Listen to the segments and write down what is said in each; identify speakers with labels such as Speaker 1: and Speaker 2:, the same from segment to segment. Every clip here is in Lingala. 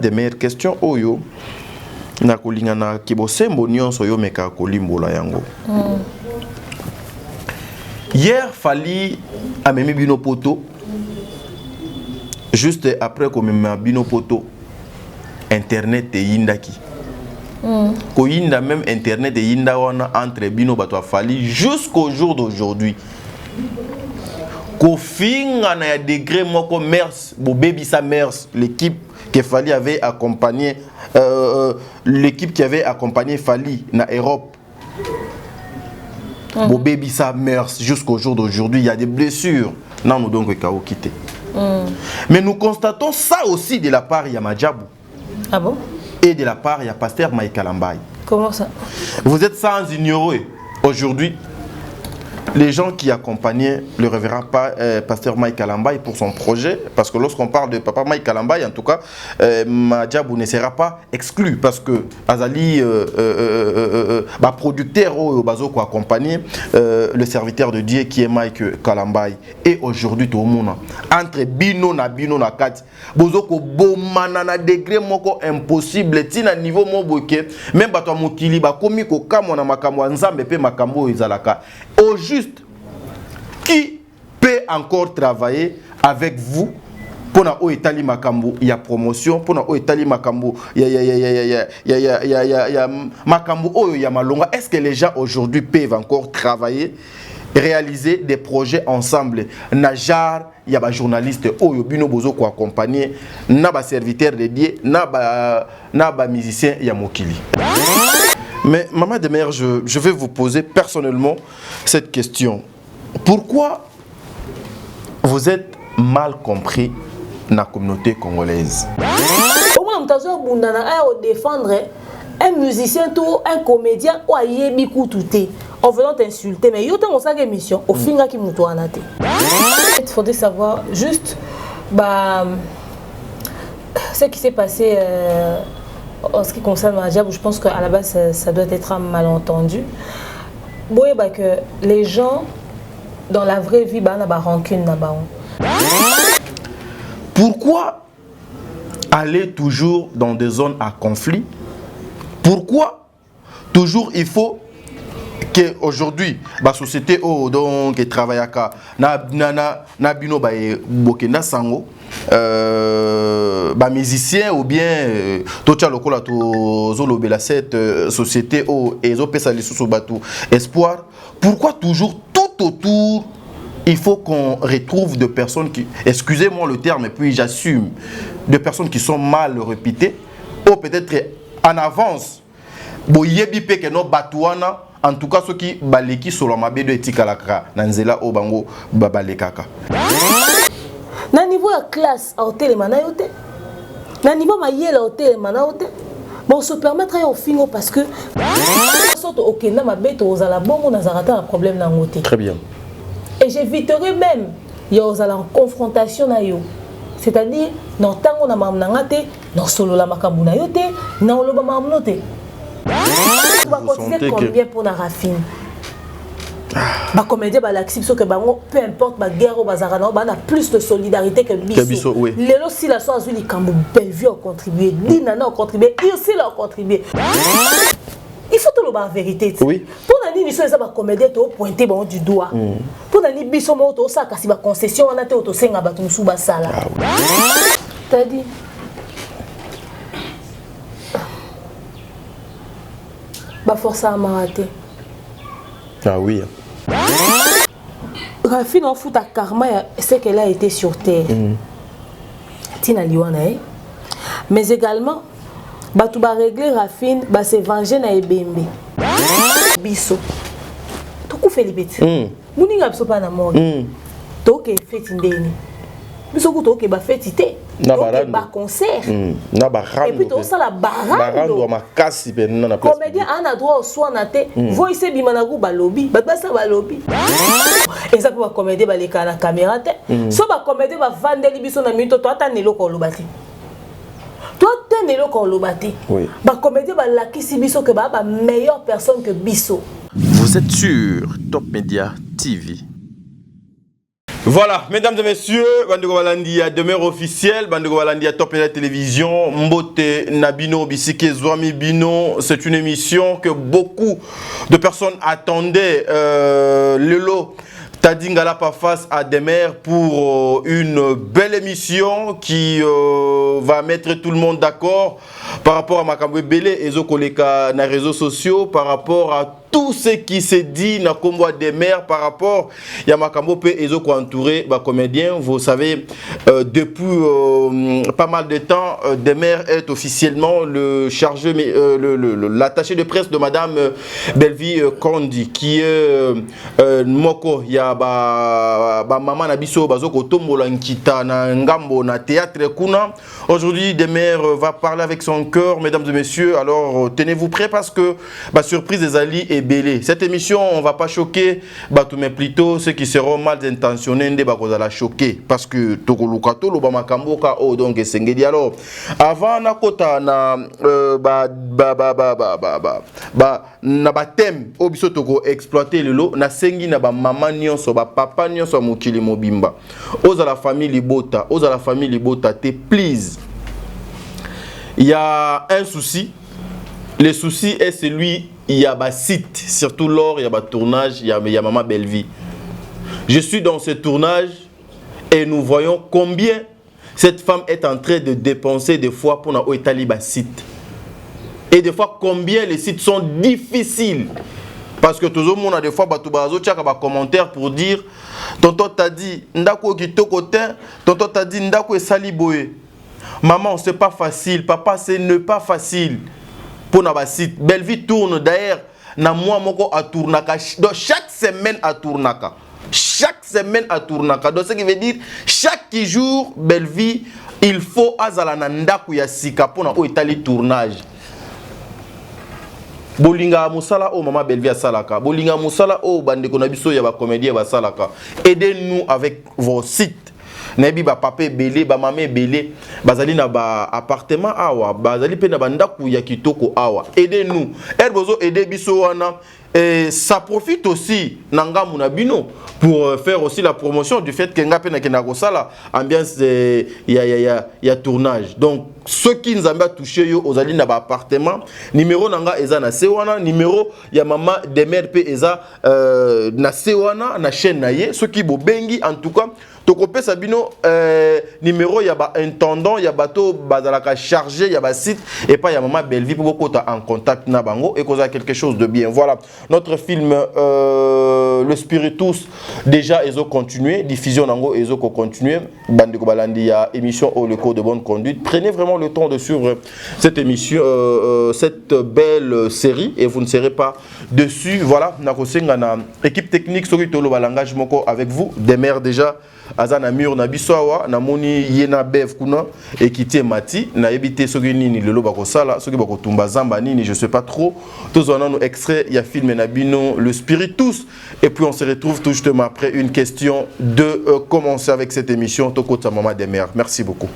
Speaker 1: Des meilleures questions oyo na kolingana kibosembo nyonso yo meka kolimbola yango. Hier Fally a memé bino poto juste après qu'on memé bino poto internet et yindaki. Ko yinda même internet et yinda wana entre bino bato Fally jusqu'au jour d'aujourd'hui. Ko finga na ya degré moko mers bo baby sa mers l'équipe que Fally avait accompagné l'équipe qui avait accompagné Fally na Europe. Bo baby sa mers jusqu'au jour d'aujourd'hui, il y a des blessures. Non, nous donc ka quitté. Mais nous constatons ça aussi de la part de Madjabou.
Speaker 2: Ah bon?
Speaker 1: Et de la part de pasteur Mike Kalambaye.
Speaker 2: Comment ça?
Speaker 1: Vous êtes sans ignorer aujourd'hui les gens qui accompagnaient le révérend pasteur Mike Kalambaye pour son projet, parce que lorsqu'on parle de papa Mike Kalambaye, en tout cas, Madjabou ne sera pas exclu, parce que Azali, producteur au Bazo qui accompagne le serviteur de Dieu qui est Mike Kalambaye. Et aujourd'hui, tout le monde, entre Bino na Kat, Bozo ko bomana na degré moko impossible, tina niveau moboke, même bato mokili ba komi ko kamo na makambo nzambe pe makambo izalaka. Au juste, qui peut encore travailler avec vous pour na oetali makambo ya promotion, pour na oetali makambo ya makambo oyo ya malonga? Est-ce que les gens aujourd'hui peuvent encore travailler, réaliser des projets ensemble? Najar, il y a des journalistes oyo bino bozo ko accompagner, na ba serviteur de Dieu, na ba musicien ya mokili. Mais maman de mère, je vais vous poser personnellement cette question. Pourquoi vous êtes mal compris dans la communauté congolaise?
Speaker 2: On défendre un musicien, un comédien, ou en venant t'insulter. Mais il y a une émission, au fin qui nous doit. Il faudrait savoir juste ce qui s'est passé. En ce qui concerne Madjabou, je pense qu'à la base, ça doit être un malentendu. Que les gens, dans la vraie vie, ont une rancune.
Speaker 1: Pourquoi aller toujours dans des zones à conflit? Pourquoi toujours il faut qu'aujourd'hui, la société qui travaille à na bino bokenda sango musicien ou bien tocha lokola to zolobela cette société et zo pesa lisusu batu espoir? Pourquoi toujours tout autour il faut qu'on retrouve des personnes qui, excusez-moi le terme et puis j'assume, des personnes qui sont mal réputées ou peut-être en avance boyebi pe que no batuana? En tout cas, ceux qui baleki solo mabe de etikalaka nanzela obango babalekaka.
Speaker 2: Na niveau de classe à hôtel manayote. Na niveau mayel à hôtel manayote. Bon, se permettre au fingo parce que sorte OK na mabe to za la bongo na zarata un problème na ngote.
Speaker 1: Très bien.
Speaker 2: Et j'éviterai même yo za la confrontation na yo. C'est-à-dire dans tango na mamnangate, dans solo la makambu na yote, na oloba mamnote. On va continuer combien pour la raffine? Bah comédien bah l'acception que peu importe ma guerre au bazarano bah on a plus de solidarité que biso.
Speaker 1: Oui.
Speaker 2: Les lots si la soirée azuli kambo Bellevue ont contribué, Dinana ont contribué, Ursil ont contribué. Il faut tout le bas vérité.
Speaker 1: Oui.
Speaker 2: Pour nani biso ça ba comédien to pointer bon du doigt. Pour nani biso mo to ça kasi ba concession on a te to senga ba to musu ba sala. T'as dit bah force à m'arrêter.
Speaker 1: Ah oui.
Speaker 2: Rafine en fout à karma, c'est qu'elle a été sur terre. Tina Liwana. Mais également, bah tout va régler Rafine, bah c'est venger na ebembe. Biso. Tout coup fait les bêtises. Mouni abso pas na mort. Tout que fait indéni. Biso ko que bah fait tité.
Speaker 1: Na barando.
Speaker 2: Ba concert.
Speaker 1: Na barando.
Speaker 2: Et puis tout ça la barando.
Speaker 1: Barando ma casse ben na place.
Speaker 2: Comédien a un droit au soin na te. Voice bimanagu ba lobby. Ba ça ba lobby. Et ça pour comédien ba leka na caméra te. So ba comédien ba vandeli biso na minute to atanelo ko lobati. Toi tenelo ko lobati.
Speaker 1: Oui.
Speaker 2: Ba comédien ba lakisi biso que ba meilleure personne que biso.
Speaker 1: Vous êtes sur Top Media TV. Voilà, mesdames et messieurs, Bandeko Balandi à demeure officielle, Bandeko Balandi à Top et la télévision, Mbote Nabino Bisike Zwami Bino, c'est une émission que beaucoup de personnes attendaient. Lelo Tadingala pas face à Demer pour une belle émission qui va mettre tout le monde d'accord par rapport à Makamwe Belé et Zokoleka na réseaux sociaux, par rapport à tout ce qui s'est dit na Kombo Demer, par rapport à Makambo et Zoko entouré comédien. Vous savez, depuis pas mal de temps, Demer est officiellement le chargé, l'attaché de presse de Madame Belvi Kondi, qui est Moko. Il y a maman Nabiso Bazoko Tombola Nkita na Ngambo na théâtre Kuna. Aujourd'hui, Demer va parler avec son cœur, mesdames et messieurs. Alors, tenez-vous prêts parce que surprise des alliés est belée. Cette émission, on ne va pas choquer, mais plutôt ceux qui seront mal intentionnés, on va la choquer. Parce que Tokolukato, Lobama Kamboka, oh, donc, Sengedi. Alors, avant, Nakota, na thème, Obiso Toko exploiter le lot, na sengi na maman nyonso, papa nyonso mokili mobimba. Oza la famille Libota, please. Il y a un souci. Le souci est celui, il y a un site, surtout lors, il y a un tournage, il y a Maman Belvi. Je suis dans ce tournage et nous voyons combien cette femme est en train de dépenser des fois pour un site. Et des fois, combien les sites sont difficiles. Parce que tout le monde a des fois des commentaires pour dire tonton t'a dit ndako kitoko te, tonton t'a dit ndako esali boye. Maman, c'est pas facile, papa, c'est ne pas facile pour na site. Belvi tourne d'ailleurs na moi moko à tournaka. Donc chaque semaine à tournaka. Chaque semaine à tournaka. Donc ce qui veut dire chaque jour Belvi il faut azala na ndako ya sika pour na itali tournage. Bolinga musala o Maman Belvi a salaka. Bolinga musala o bandeko na biso ya ba comédien ba salaka. Aidez-nous avec vos sites. Nebi ba papa belé, ba maman belé, bazali na ba appartement awa, bazali pe na bandaku ya kitoko awa. Aidez-nous. Erbozo aider biso wana. Et ça profite aussi nanga munabino pour faire aussi la promotion du fait que ngape na kenako sala ambiance ya tournage. Donc ceux qui nous ont touché yo ozali na ba appartement numéro nanga eza na sewana, numéro ya Maman Demer pe eza na sewana na chaîne na ye, ceux qui bo bengi en tout cas Tokope Sabino numéro ya ba intendant ya bateau bazalaka chargé ya ba site et pas ya Maman Belvi pour beaucoup en contact na bango et causer quelque chose de bien. Voilà notre film Le Spiritus déjà ils ont continué, diffusion nango ils ont continué, Bandeko Balandi ya émission au le cours de bonne conduite. Prenez vraiment le temps de suivre cette émission cette belle série et vous ne serez pas dessus. Voilà, nakosenga na équipe technique soki tolo balangage moko avec vous, Demer déjà Azana mur na bisoawa na moni yena bev kuna ekité mati na ebité soki nini lelo bakosala soki bakotumba zamba nini je sais pas trop. Tous on a nos extraits ya film na bino Le Spiritus et puis on se retrouve tout justement après une question de commencer avec cette émission Tokota Maman Demer. Merci beaucoup.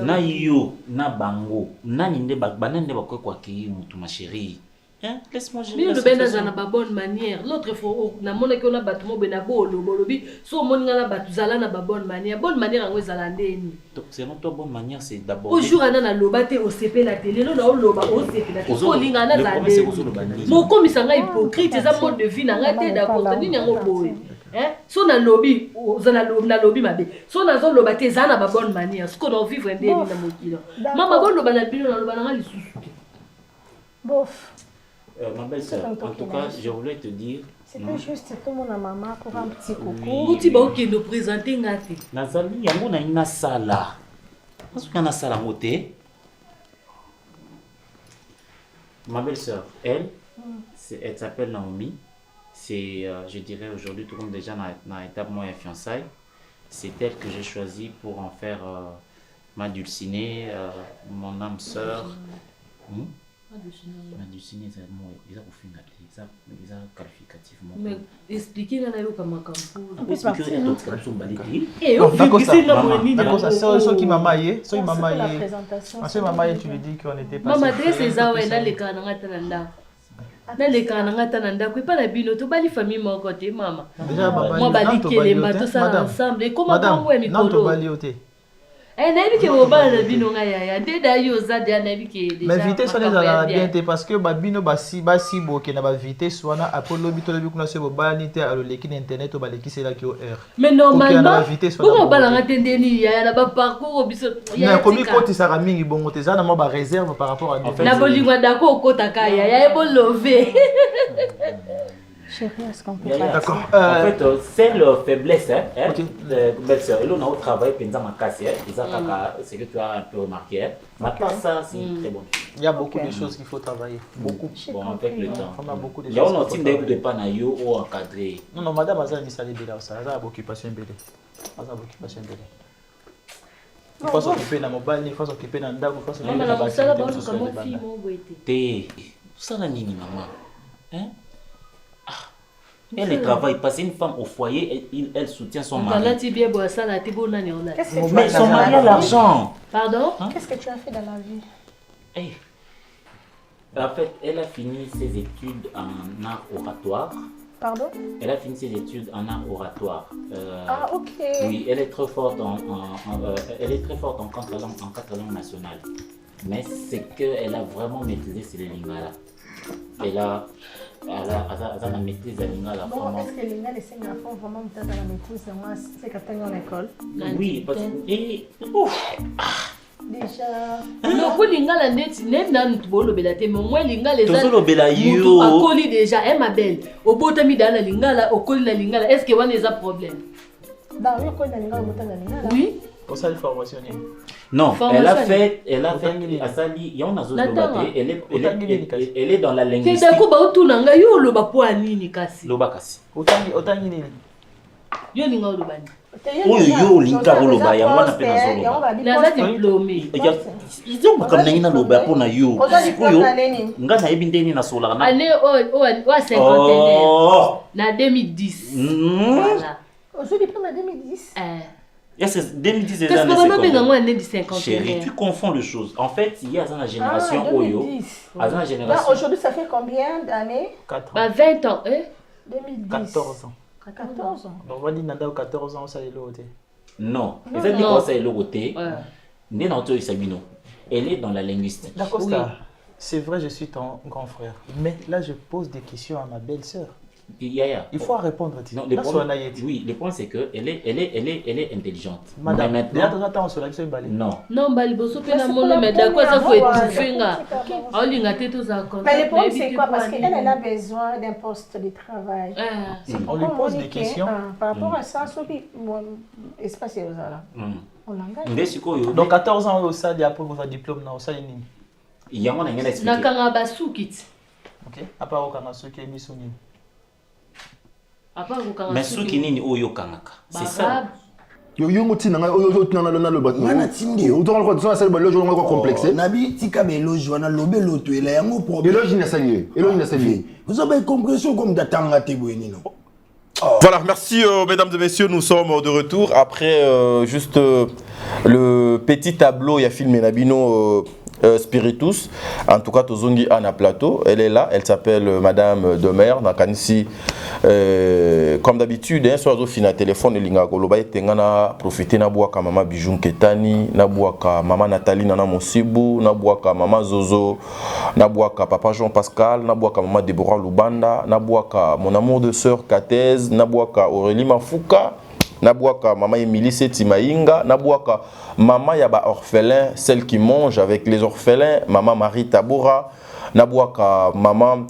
Speaker 3: Na yo na bango nani nde banande bakwe kwa ki mutu ma chérie. Hein? Laisse-moi gérer.
Speaker 2: Le ben dans une bonne manière. L'autre fois, na mona que on a battu mo benabo lo bolobi. So mona na battu zala na bonne manière. Bonne manière en zalandeni.
Speaker 3: Donc c'est notre bonne manière, c'est d'abord.
Speaker 2: Au jour ana na lobate au CP la télé, lo na loba au CP la télé. So linga na zandeni. Mon commissaire hypocrite, c'est un mode de vie na ngate d'accord. Ni nyango boy. Hein? So na lobby, na lobby mabe. So na zo lobate zana ba bonne manière. Ce qu'on a vivre ndeni na mokilo. Mama bon loba na bino na loba na lisusu.
Speaker 4: Bof.
Speaker 3: Ma belle-sœur, en tout cas, je voulais te dire.
Speaker 4: C'était juste tout mon maman pour un petit coucou.
Speaker 2: Où tu vas nous présenter ngate.
Speaker 3: Nazali, yango na ina sala. Parce qu'on a sala moté. Ma belle-sœur, elle s'appelle Naomi. C'est, je dirais aujourd'hui, tout le monde déjà dans l'étape moyen fiançailles. C'est elle que j'ai choisi pour en faire ma dulcinée, mon âme sœur. Dulcinée, c'est un qualificativement.
Speaker 2: Mais expliquez la comme
Speaker 4: un peu partout.
Speaker 2: Et on fait
Speaker 5: d'accord, ça c'est qui m'a maillé, c'est m'a maillé. C'est m'a maillé, tu lui dis qu'on était pas.
Speaker 2: Maman, c'est ça ouais là les canards attendant. na le kana ngata na ndako pas na bino to bali famille mon côté mama
Speaker 5: Déjà
Speaker 2: moi bali kele bato ça ensemble et comment on ouais mikolo nayebi ke bobala na bino nga yaya nde dayi oza deya nayebi ke
Speaker 5: mais vitesse wana ezalaka bien te parce que babino basiboke na bavitesse wana apres lobi tolobi kuna so bobalani te aloleki na internet oyo balekiselaki o heure
Speaker 2: mais normalement bongo obalanga te ndeni yaya na baparcours biso
Speaker 5: komikotisaka mingi bongo te eza na mwa baréserve par rapport à
Speaker 2: na bolingwa dako okotaka yaya ebolove.
Speaker 4: Chérie, est-ce qu'on peut
Speaker 3: D'accord. En fait, c'est la faiblesse, belle-sœur. Et là, on a travaillé pendant ma casse, c'est que tu as un peu remarqué. Maintenant, ça, c'est très bon.
Speaker 5: Il y a beaucoup de choses qu'il faut travailler. Beaucoup.
Speaker 3: Bon, avec le temps.
Speaker 5: On a beaucoup de choses.
Speaker 3: Il y a un team de panayo ou encadré.
Speaker 5: Non, madame, elle a mis ça là, ça a occupation belle. Ça a occupation belle. Il faut s'occuper dans mon bal, il faut s'occuper dans le dag, il faut s'occuper dans
Speaker 3: maman. Hein? Elle ne travaille pas, c'est une femme au foyer, elle soutient son mari. Mais son mari a l'argent.
Speaker 2: Pardon?
Speaker 4: Qu'est-ce que tu as fait dans la vie?
Speaker 3: En fait, elle a fini ses études en art oratoire.
Speaker 4: Pardon?
Speaker 3: Elle a fini ses études en art oratoire.
Speaker 4: Ah, ok.
Speaker 3: Oui, elle est très forte elle est très forte en quatre langues nationales. Mais c'est qu'elle a vraiment maîtrisé ces lingala. Elle a la maîtrise de lingala.
Speaker 4: Bon, est-ce que lingala c'est une femme vraiment peut-être à la maîtrise de moi, c'est quand tu es en école?
Speaker 3: Oui, parce que...
Speaker 2: Déjà non pour lingala net nem nan to bolobela te mais moi lingala eza
Speaker 3: tozolobela yo
Speaker 2: akoli déjà ma belle obotami dans la lingala okoli na lingala est-ce que wana eza problème
Speaker 4: bah oui okoli na lingala obotami na lingala
Speaker 2: oui
Speaker 5: pour ça il faut formation
Speaker 3: non elle a fait asali yon azolobate elle est dans la linguistique
Speaker 2: c'est d'accord ba otuna nga yo loba po anini kasi
Speaker 3: loba kasi
Speaker 5: otangi nini
Speaker 2: yo linga olobani
Speaker 3: oyo linga oloba yango wana pe nazoloba
Speaker 2: naza diplômé
Speaker 3: izo bakamna ina loba po na yo oyo nga na yebi ndeni na sola na
Speaker 2: année o 51 na 2010 voilà
Speaker 4: au diplôme en 2010
Speaker 3: Est-ce que 2010 est
Speaker 2: l'année 50?
Speaker 3: Chérie, tu confonds les choses. En fait, il y a dans la génération Oyo.
Speaker 4: Aujourd'hui, ça fait combien d'années?
Speaker 2: 20 ans, hein?
Speaker 4: 2010.
Speaker 5: 14 ans.
Speaker 4: 14 ans.
Speaker 5: Donc, on va dire que 14 ans, ça est l'autre.
Speaker 3: Non. Elle est dans la linguistique.
Speaker 5: D'accord, c'est vrai, je suis ton grand frère. Mais là, je pose des questions à ma belle-sœur. Il faut répondre.
Speaker 3: Non, oui, le point c'est que elle est intelligente.
Speaker 5: Madame,
Speaker 3: mais maintenant,
Speaker 5: non.
Speaker 2: Non, baliboso pe na mona mais d'accord ça faut étouffer nga. Olinga te tous en compte.
Speaker 4: Mais le problème c'est quoi? Parce qu'elle a besoin d'un poste de travail.
Speaker 5: On lui pose des questions.
Speaker 4: Par rapport à ça, espace est on l'engage.
Speaker 5: Donc 14 ans au stade après votre diplôme na au stade nini?
Speaker 3: Il y a mon engagement expliqué.
Speaker 2: Na kanga basukit.
Speaker 5: OK. À part au kanga suki emisoni.
Speaker 3: Mais ce qui n'est oyo kangaka, c'est ça.
Speaker 1: Yo mutina nga oyo tunana lona lo bato.
Speaker 6: Mana tindi.
Speaker 1: O tonga ko tsona sel ba lojo nga ko complexé.
Speaker 6: Nabi tika be lojo wana lobe loto ela yango problème.
Speaker 1: Eloge na salier. Eloge na salier.
Speaker 6: Vous avez compréhension comme datanga te boyeni non.
Speaker 1: Voilà, merci mesdames et messieurs, nous sommes de retour après juste le petit tableau, il y a filmé Nabino Spiritus, en tout cas Tozongi Anna Plateau, elle est là, elle s'appelle Madame Demer, Nakanisi, comme d'habitude, un soir au téléphone, Linga Goloba Tengana, profiter Nabuaka Mama Bijoun Ketani, Nabuaka Mama Nathalie Nana Mosibu, Nabuaka Mama Zozo, Nabuaka Papa Jean-Pascal, Nabuaka Mama Deborah Lubanda, Nabuaka mon amour de sœur Katez, Nabuaka Aurélie Mafuka, Nabuaka Mama Emilie Setimainga, Nabuaka Mama Yaba orphelin, celle qui mange avec les orphelins, Mama Marie Taboura, Nabuaka Mama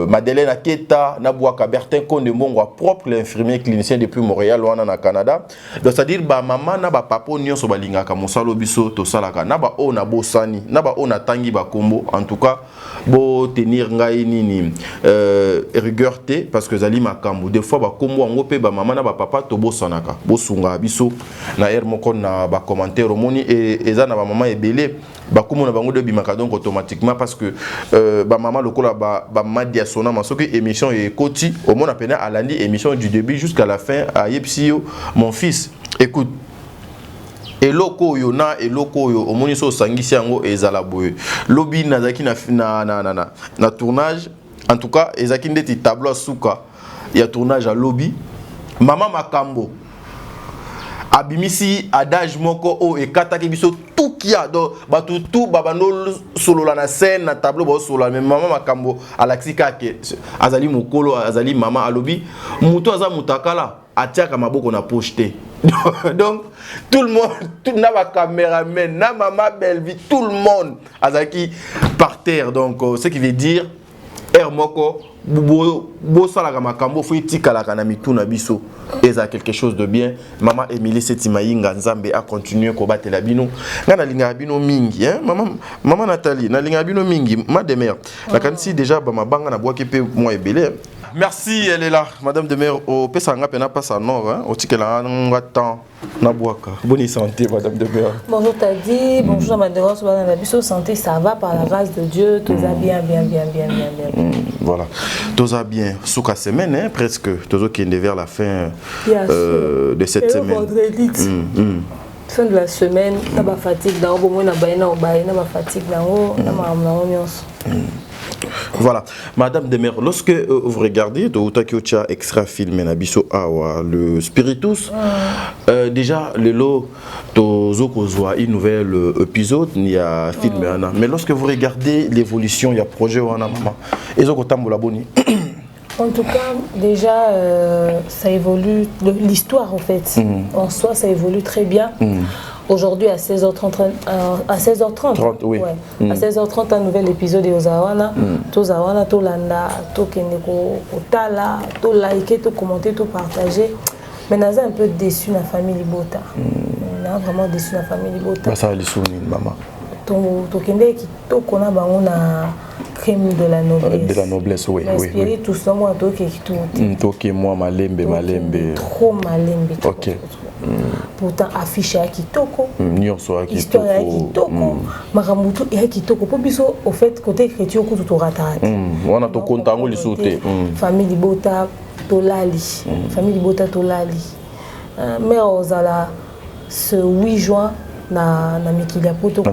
Speaker 1: Madeleine Aketa, Nabuaka Bertin Konde Mongo, propre l'infirmier clinicien depuis Montréal, ou au Canada. Donc c'est-à-dire ba maman na ba papa nyon so balinga ka mosalo biso to salaka na ba o na bosani, na ba o na tangi ba kombo. En tout cas, bo tenir ngai nini rigueur te parce que zali makambo. Des fois ba kombo ngo pe ba maman na ba papa to bosanaka, bosunga biso na moko na ba commentaire moni et eza na ba maman ebele ba komo na bango de bimaka donc automatiquement parce que ba maman lokola ba madia sona masoki émission et koti au monde appena alandi émission du début jusqu'à la fin à Yepsio mon fils écoute eloko yo na eloko yo omoni so sangisi yango ezala boye lobi nazaki na tournage en tout cas ezaki ndeti tableau suka ya tournage à lobby mama makambo abimisi adage moko o ekataki biso tout kia do batu tout babando solo na scène na tableau ba solo mais mama makambo alaxika ke azali mokolo azali mama alobi muto aza mutakala atiaka maboko na poche. Donc tout le monde, tout na ba caméraman, na maman Belvi, tout le monde azaki par terre. Donc ce qui veut dire moko bo sala makambo fo itika la kana mituna biso eza quelque chose de bien. Maman Émilie Setimaïnga Nzambe a continué ko batela bino ngana linga bino mingi hein maman Nathalie na linga bino mingi ma demeure la kanisi déjà ba mabanga na boaki pe moi ebele. Merci, elle est là, Madame de Mer. Au Pessanga, pena passe à nord, hein. Au Tikela, on attend. Naboaka. Bonne santé, Madame de Mer.
Speaker 2: Bonjour, t'as dit. Bonjour, Madame de Mer. La biso santé, ça va par la grâce de Dieu. Tout va bien.
Speaker 1: Voilà. Tout va bien. Sous la semaine, hein, presque. Tout qui est vers la fin de cette semaine.
Speaker 2: Vendredi. Fin de la semaine, on a fatigue. On a fatigue.
Speaker 1: Voilà, Madame Demer, lorsque vous regardez Takiocha extra film Nabiso Awa, le Spiritus, déjà le lot Tozokozwa, une nouvelle épisode, il y a film, mais lorsque vous regardez l'évolution, il y a projet Wana Mama, et Zokotambola Boni.
Speaker 2: En tout cas, déjà, ça évolue, l'histoire en fait, en soi, ça évolue très bien. Aujourd'hui, à 16h30, à 16h30,
Speaker 1: oui.
Speaker 2: Ouais. À 16h30, un nouvel épisode de Ozawana. Tozawana, to landa, to keneko, tala, to liker, to commenter, to partager. Mais nous sommes un peu déçus la famille Libota. On a vraiment déçu la famille Libota.
Speaker 1: Ça va les souvenir, maman.
Speaker 2: To kende qui to kona bangona crème de la noblesse. De
Speaker 1: la noblesse, oui.
Speaker 2: Inspiré tout ça, moi, to qui tout.
Speaker 1: To qui moi malembe.
Speaker 2: Trop malembe.
Speaker 1: Ok.
Speaker 2: Pourtant affiché à Kitoko,
Speaker 1: histoire
Speaker 2: à Kitoko, Maramutu et à Kitoko. Pour biso au fait côté écriture que tout ratate.
Speaker 1: On a tout content le sauter.
Speaker 2: Famille Libota Tolali, famille Libota Tolali. Mais Ozala ce 8 juin na Mikilia Poto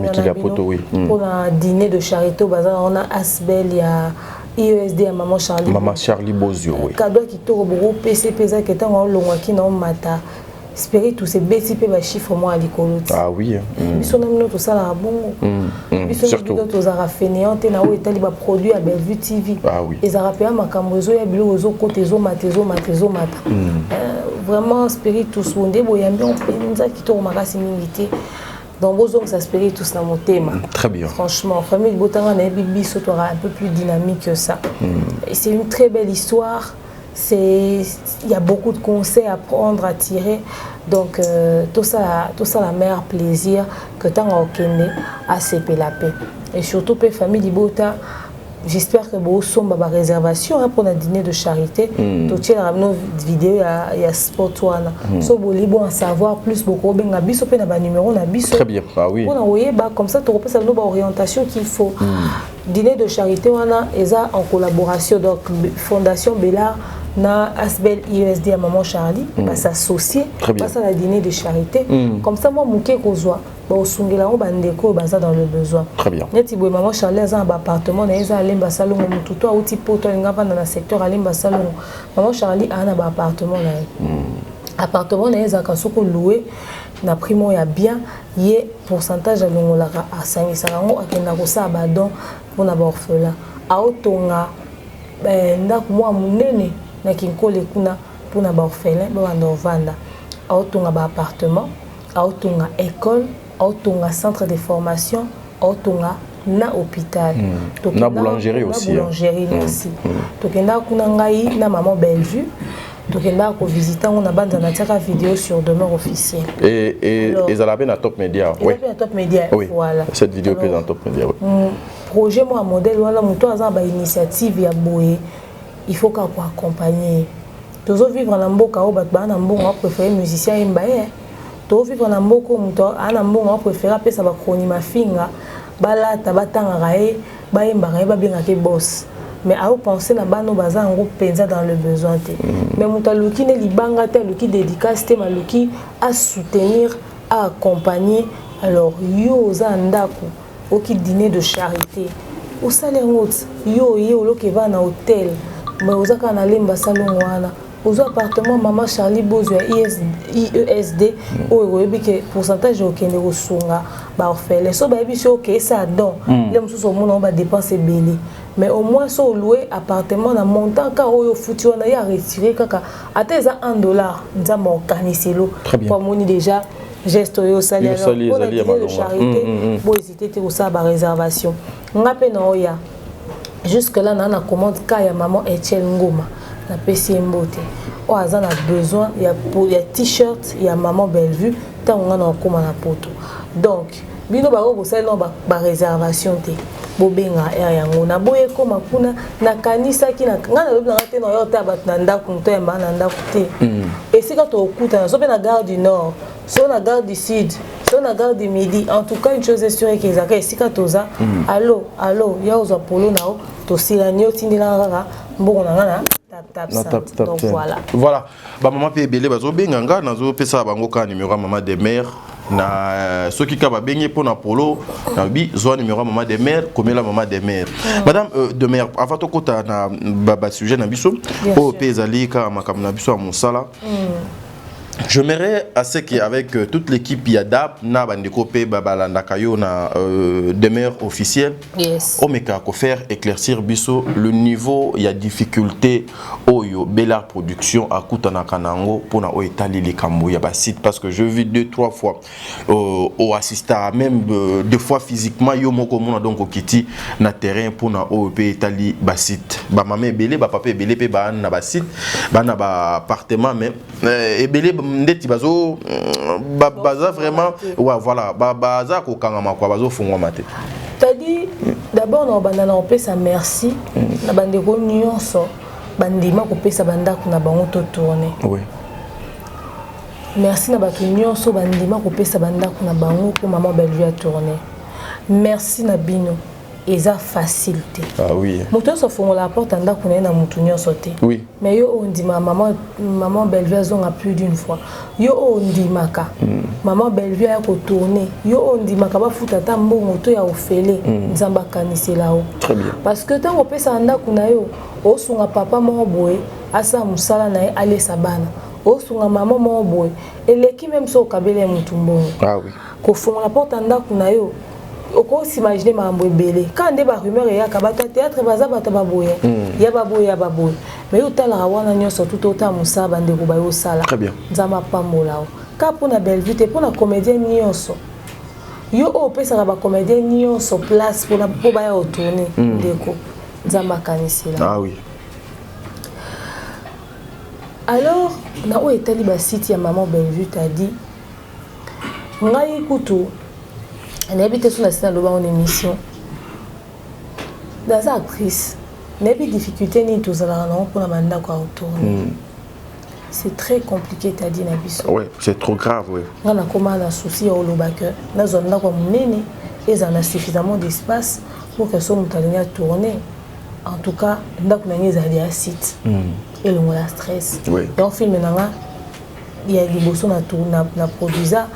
Speaker 1: oui.
Speaker 2: Pour un dîner de charité au bazar on a Asbel il y a IESD à maman Charlie.
Speaker 1: Maman Charlie Bozio oui.
Speaker 2: Cadeau qui to bro PCP za qui en longwaki na mata. Espérer tous ces BCP va chiffre moi à l'école.
Speaker 1: Ah oui.
Speaker 2: Ils sont même tout ça là bon. Ils sont tous à fainéante na où état liba produit à Bellevue TV.
Speaker 1: Ah oui.
Speaker 2: Les Arabes makambozo ya bilo ozo côté zo mata. Vraiment spirit tous wonde boyambi on penza qui to makasi milité. Dans vos ongles, ça espérait tous dans mon thème.
Speaker 1: Très bien.
Speaker 2: Franchement, famille Botanga et Bibi sera un peu plus dynamique que ça. Et c'est une très belle histoire. Il y a beaucoup de conseils à prendre, à tirer. Donc, tout ça la meilleur plaisir que tu as en Kenya à CP la paix. Et surtout, pour la famille Libota, j'espère que vous avez une réservation pour un dîner de charité. Tu as une vidéo, il y a sport. Si vous voulez en savoir plus, beaucoup de numéro.
Speaker 1: Très bien, ah oui.
Speaker 2: Comme ça, tu repères une orientation qu'il faut. Dîner de charité, on a en collaboration donc Fondation Bellard. Na Asbel IESD à maman Charlie va s'associer à la dîner de charité comme ça moi mouké kozwa ba osungela on bandeko baza dans le besoin.
Speaker 1: Très bien.
Speaker 2: Neti boy maman Charlie a un appartement na eza alemba salongo mututo a uti poto nga dans le secteur alemba salongo. Maman Charlie a un appartement na appartement na eza kasoko louer na primo ya bien yé pourcentage à longola a 500 ngo akenda ko sa ba don pour na orphelin a otonga ndako moi munene na kinkole kuna pour na ba orphelin ba ndovanda autonga ba appartement autonga école autonga centre de formation autonga na hôpital
Speaker 1: na boulangerie aussi
Speaker 2: boulangerie merci tokenda kuna ngai na maman Bellevue tokenda ko visiter on a banda na teka vidéo sur demeure officielle
Speaker 1: et ils allaient na top média
Speaker 2: oui top média voilà
Speaker 1: cette vidéo est en top média oui
Speaker 2: projet moi modèle wala muto aza ba initiative ya boye il faut qu'on accompagner. Toujours vivre en Amboka au Batba, en Amboka, on préfère musicien et mbaye. Toujours vivre en Amboka, en Amboka, on préfère appeler ça ma finga, bala tabatanga rae, baye mbarae, babinga ke boss. Mais à penser na bano baza en groupe penza dans le besoin. Mais mutaluki ne libanga te luki dédicace te maluki à soutenir à accompagner alors yo za ndako oki dîner de charité au salaire haute yo lo ke va na hôtel mais ozaka na lemba salon wana aux appartements maman Charlie Bozo IESD ou que pourcentage au kende osunga ba orphelin so ba biso que ça don les mususu au monde on va dépenser belé mais au moins so louer appartement na montant ka oyo futi wana ya retirer kaka ata za $1 nzamba okaniselo pour moni déjà geste au salaire pour la de charité pour hésiter te ça ba réservation ngape na oya jusque là na commande ka ya maman Etienne Ngoma na PC Mbote o aza na besoin ya t-shirt ya maman Bellevue tant on a comme na poto donc bino ba ko sala no ba réservation te bobenga yango na boye ko makuna na kanisa ki na ngana lobi na te no yo ta bat na ndako nto ya na ndako te et c'est quand on okuta so pe na gare du nord so na gare du sud so na gare du midi en tout cas une chose est sûre que zaka esika toza allo ya ozo polo nao to silani otindila rara mbongo na ngana donc
Speaker 1: voilà ba maman pe belé bazo benganga nazo pesa bango ka numéro maman de mère na ceux qui ka ba bengi pour na polo na bi zo numéro maman de mère comme la maman de mère madame de mère avant to kota na ba sujet na biso o pe zali ka makam na biso a mosala. J'aimerais assez qu'avec toute l'équipe Yadap, na bandeko pe babalanda kayo na demeure officielle,
Speaker 2: yes.
Speaker 1: Omeka ko faire éclaircir biso le niveau il y a difficulté oyo Bella production à kutana kanango pour na oetali les kambo ya ba site parce que je vis 2-3 fois au assista même deux fois physiquement yo moko mona donc okiti na terrain pour na OP etali ba site ba mamé belé ba papa belé pe ba na ba site ba na ba appartement même belé ndeti bazo baza vraiment ouais voilà baza ko kangama kwa bazo fungwa mate
Speaker 2: t'as dit d'abord on banana on pesa merci na bandeko nyonso bandima ko pesa bandako na bango to tourner
Speaker 1: oui
Speaker 2: merci na bato nyonso bandima ko pesa bandako na bango pour maman Bellevue à tourner merci na bino eza facilité.
Speaker 1: Ah oui.
Speaker 2: Moto so fongo la porte anda kuna na mutu nyonso te.
Speaker 1: Oui.
Speaker 2: Mais yo on dit maman Bellevue zonga plus d'une fois. Yo on dit maka. Maman Bellevue a ko tourner. Yo on dit maka ba futa ta mbongo to ya ofele nzamba kanisi lao.
Speaker 1: Très bien.
Speaker 2: Parce que tant opesa anda kuna yo o sunga papa mo boye asa musala na ale sabana. O sunga maman mo boye eleki même so kabele mutu mbongo.
Speaker 1: Ah oui.
Speaker 2: Ko fongo la porte anda kuna yo oko s'imaginer mambo ebele quand des ba rumeur ya ka bato théâtre baza bato baboye ya baboye mais utala wana nyonso tout autant musaba ndeko ba yo sala
Speaker 1: très bien
Speaker 2: nzama pamolao ka pona Bellevue te pona comédien nyonso yo o pesa ba comédien nyonso place pona po ba ya retourner ndeko nzama kanisela
Speaker 1: ah oui
Speaker 2: alors na o etali ba site ya maman Bellevue t'a dit ngai kutu n'habite sur la scène de une émission dans sa actrice n'habite difficulté ni tout ça pour la mandat quoi autour c'est très compliqué t'as dit nabiso
Speaker 1: ouais c'est trop grave ouais
Speaker 2: on a comment un souci au lobaka na zone là comme nene et en a suffisamment d'espace pour que son mutalinia tourner en tout cas ndako na ngeza ya site et le la stress donc film nanga il y a des bossons na produisa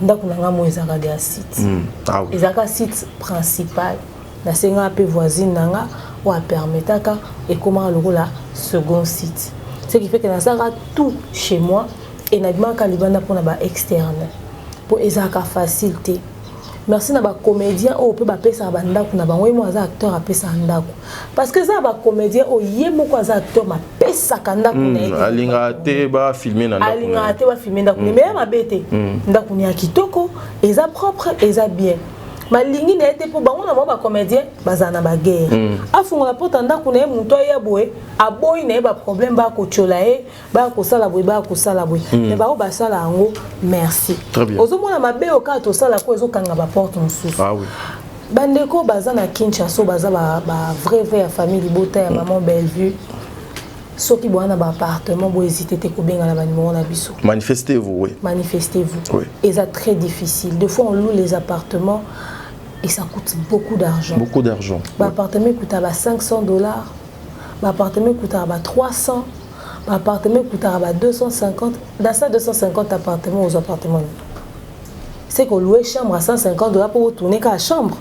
Speaker 2: ndako nanga mo ezaka de site
Speaker 1: ah oui
Speaker 2: ezaka site principal na senga pe voisine nanga ou a permetaka et comment le la second site ce qui fait que na saka tout chez moi et na bimaka libanda pour na ba externe pour ezaka facilité merci na ba comédien o pe ba pesa ba ndako na bango mo za acteur a pesa ndako parce que ça ba comédien o yemo ko za acteur ma pesa kanda kuna
Speaker 1: alinga te ba filmer na ndako
Speaker 2: alinga te ba filmer ndako mais ma bete ndako ni akitoko eza propre eza bien malingi na été pour bango na ba comédien bazana ba guerre afunga la porte ndako na muto ya boye aboyi na ba problème ba ko chola ba ko sala boye mais ba o ba sala ngo merci ozomona mabe o ka to sala ko ezokanga ba porte mususu
Speaker 1: ah oui
Speaker 2: bandeko bazana Kinshasa baza ba vraie famille bota ya maman Bellevue soki boana ba appartement bo hésiter te ko benga na ba numéro na biso
Speaker 1: manifestez-vous
Speaker 2: oui et ça très difficile des fois on loue les appartements et ça coûte beaucoup d'argent ba appartement coûte à $500 ba appartement coûte à $300 ba appartement coûte à $250 dans ça 250 appartements aux appartements c'est que louer chambre à 150 $ pour retourner qu'à la chambre.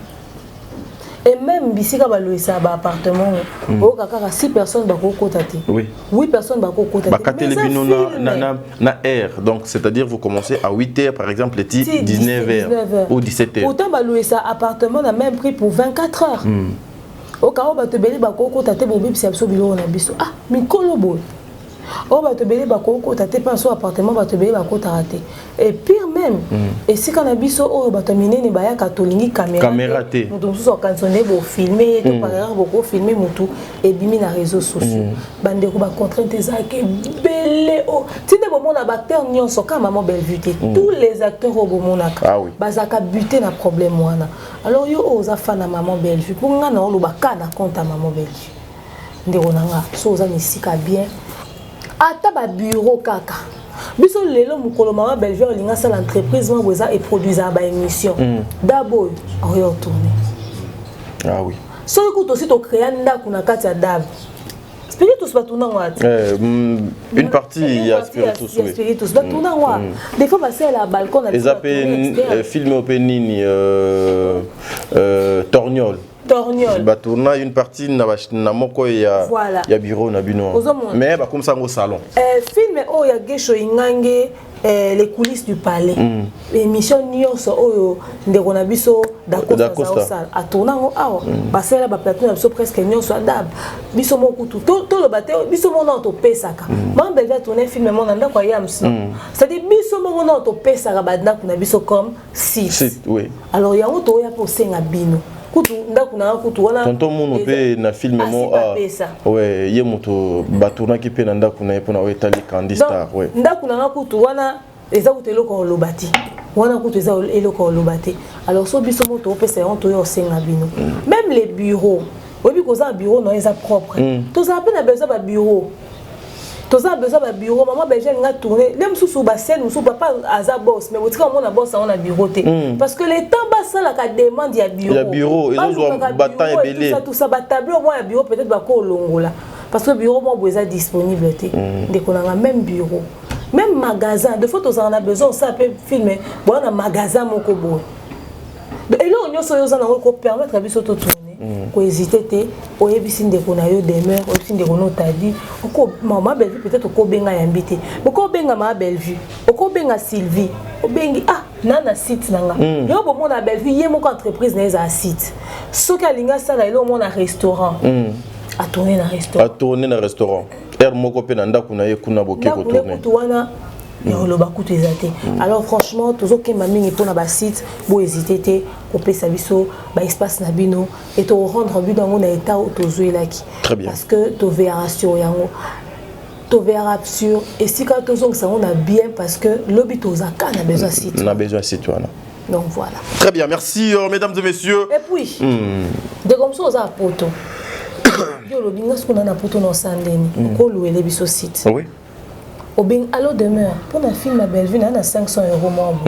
Speaker 2: Et même si vous avez un appartement, vous avez 6 personnes qui sont côté.
Speaker 1: Oui. 8
Speaker 2: personnes qui sont côté.
Speaker 1: Na air. Donc, c'est-à-dire vous commencez à 8 h, par exemple, 19 h ou 17 h.
Speaker 2: Pourtant, vous avez un appartement à même prix pour 24 heures. Au cas où vous avez un appartement, ah, mais kolobo. Oh, bah te belé bako ko tate pas so appartement bah te belé bako raté. Et pire même, et si quand abiso oh bah te miné ni baya katolingi caméra té. Nous tous cantonné pour filmer tout par exemple beaucoup filmer mutu et bimi na réseaux sociaux. Bande ko ba contrainte ezake belé oh. Si de bon na acteur nyonso ka maman Bellevue tous les acteurs au bon monaka.
Speaker 1: Ah oui.
Speaker 2: Bazaka buter na problème wana. Alors yo oza fa na maman Bellevue pour nga na lo ba kana compte maman Bellevue. Ndeko nanga so oza misika bien. Ata ba bureau kaka. Biso lelo mukolo mama Bellevue olinga sa l'entreprise mo boza et produisa ba émission. D'abord on retourner.
Speaker 1: Ah oui.
Speaker 2: So écoute aussi to créer ndako na kati ya dab. Spiritus batuna ngwati.
Speaker 1: Une partie il y a Spiritus oui.
Speaker 2: Spiritus batuna ngwa. Des fois passer à la balcon na.
Speaker 1: Les appels film opening Torgnol. Tourna une partie na moko ya bureau na bino. Mais bah comme ça au salon.
Speaker 2: Film oh ya gesho ingange les coulisses du palais. Émission nyonso oyo ndeko na biso d'accord ça a tourna ngo awa. Passer là ba plateau na biso presque nyonso adab. Biso moko tout le bateau biso mona to pesaka. Mam Bellevue tourner film mona ndako ya msi. C'est-à-dire biso mona to pesaka ba ndako na biso comme 6. Oui. Alors yango to ya pour senga bino.
Speaker 1: Tonton Mono pe na film mo ouais ye moto batuna ki pe na ndako na epona o etali candistar ouais
Speaker 2: ndako na kutu wana eza kutelo ko lobati wana kutu eza eloko lobati alors so biso moto pesa onto yo senga bino même les bureaux obi ko za bureau no eza propre to za pe na besoin ba bureau to za besoin ba bureau maman Bellevue nga tourner même sous ba scène sous papa aza boss mais botika mon boss on a bureau té parce que les temps bas ça la demande ya bureau
Speaker 1: ya bureau ils ont battant et belé
Speaker 2: tout ça ba tableau moi ya bureau peut-être ba ko longola parce que bureau moi boza disponible té de ko na même bureau même magasin de fois on a besoin ça peut filmer bon on a magasin moko bo et là on yo so yo za na ko permettre à biso to tourner ko hésiter té oyebisi ndeko na yo demeure oyebisi ndeko no tadi oko maman Bellevue peut-être ko benga ya mbité ko benga ma Bellevue ko benga Sylvie o bengi ah nana site nanga yo bo mona Bellevue ye moko entreprise na za site soki alinga sala elo mona restaurant a tourner na restaurant
Speaker 1: er moko pe na ndako na ye kuna boke ko tourner
Speaker 2: alors franchement toujours que mamie pour na ba site bo hésiter té ko pesa biso ba espace na bino et to rendre but dans na état to zoelaki parce que to verra sur yango to verra sur et si quand to zong ça on a bien parce que lobby to zaka na besoin site
Speaker 1: voilà.
Speaker 2: Donc voilà.
Speaker 1: Très bien, merci mesdames et messieurs.
Speaker 2: Et puis de comme ça on a poto yo lobby ngas ko na poto no sandeni ko louer biso site.
Speaker 1: Oui.
Speaker 2: Au bien alors demeure pour un film à Bellevue on a 500 € membre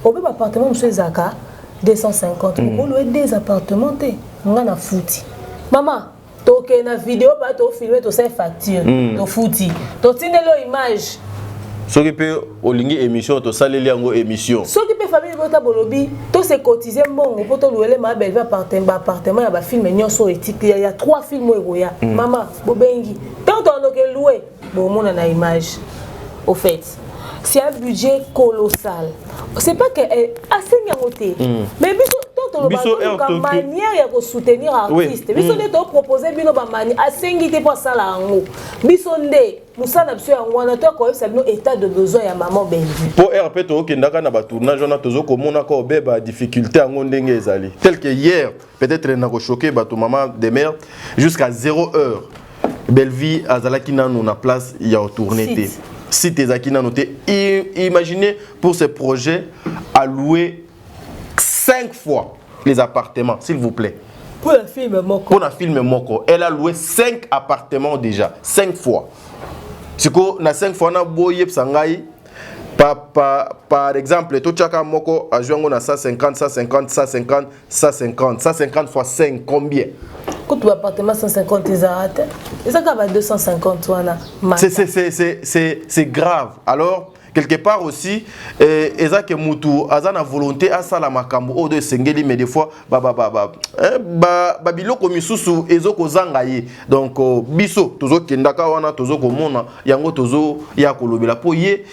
Speaker 2: au bien appartement monsieur Zaka 250 pour louer des appartements on a fouti maman toke na vidéo pas to filmer to faire facture to fouti to tinelo image
Speaker 1: ce qui peut olingi émission to saleli yango émission
Speaker 2: ce qui peut famille bota bolobi to se cotiser mbongo pour to louer ma Bellevue appartement ya ba film nyonso éthique il y a 3 films eroya maman bobengi tant on que louer bon mon na image. Au fait, c'est un budget colossal. C'est pas que assez nyamoté. Mais biso comme manière de soutenir artiste. Biso ne to proposer bino ba manière assez ngité pour ça la ngo. Biso ndé musana biso ya ngwana to ko ça bino état de besoin ya maman Bellevue.
Speaker 1: Pour RP to kendaka na ba tournage on a tozo komona ko beba difficulté ngo ndenge ezali. Tel que hier, peut-être na ko choquer ba to maman de mère jusqu'à 0 heure. Bellevue azalaki nanu na place ya tourner. Si tes acquis n'ont noté, imaginez pour ce projet à louer 5 fois les appartements, s'il vous plaît.
Speaker 2: Pour un film Moko.
Speaker 1: Pour un film Moko. Elle a loué 5 appartements déjà. 5 fois. Si on a 5 fois, on a boyé Sangai. Par exemple, tout chacun Moko a joué à 150, 150, 150, 150. 150 fois 5, combien?
Speaker 2: Quand tu as appartement 150, ils arrêtent. Et ça, quand 250,
Speaker 1: c'est grave. Alors, quelque part aussi eza que mutu azana volonté asala makambo o de sengeli mais des fois biloko misusu ezoko zanga ye donc biso tozo kendaka wana tozo komona yango tozo ya kolobela po ye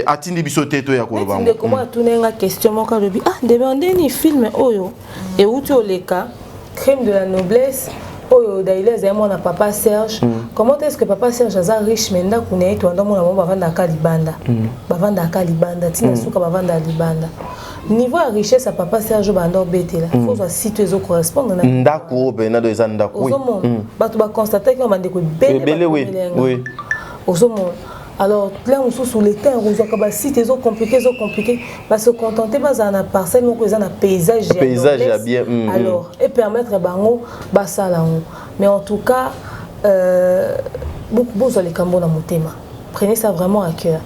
Speaker 1: atindi biso teto ya koloba
Speaker 2: ngo comment tunenga question moko lobi ndeni film oyo et uti oleka crime de la noblesse. Oh, d'ailleurs, c'est mon papa Serge. Comment est-ce que papa Serge est riche maintenant qu'on est tout en train de vendre à Calibanda, vendre à Calibanda, tina souka vendre à Libanda. Niveau de richesse à papa Serge bandor bête là. Il faut que si tu es au correspondant.
Speaker 1: Ndako, benado des andako.
Speaker 2: Bah tu vas constater qu'on m'a dit que belle.
Speaker 1: Oui.
Speaker 2: Au monde. Alors là on sous les terres, on voit que si t'es compliqué, va se contenter pas dans la parcelle, mais dans un paysage
Speaker 1: bien.
Speaker 2: Alors et permettre bango basa là. Mais en tout cas beaucoup les cambo dans mon thème. Prenez ça vraiment à cœur.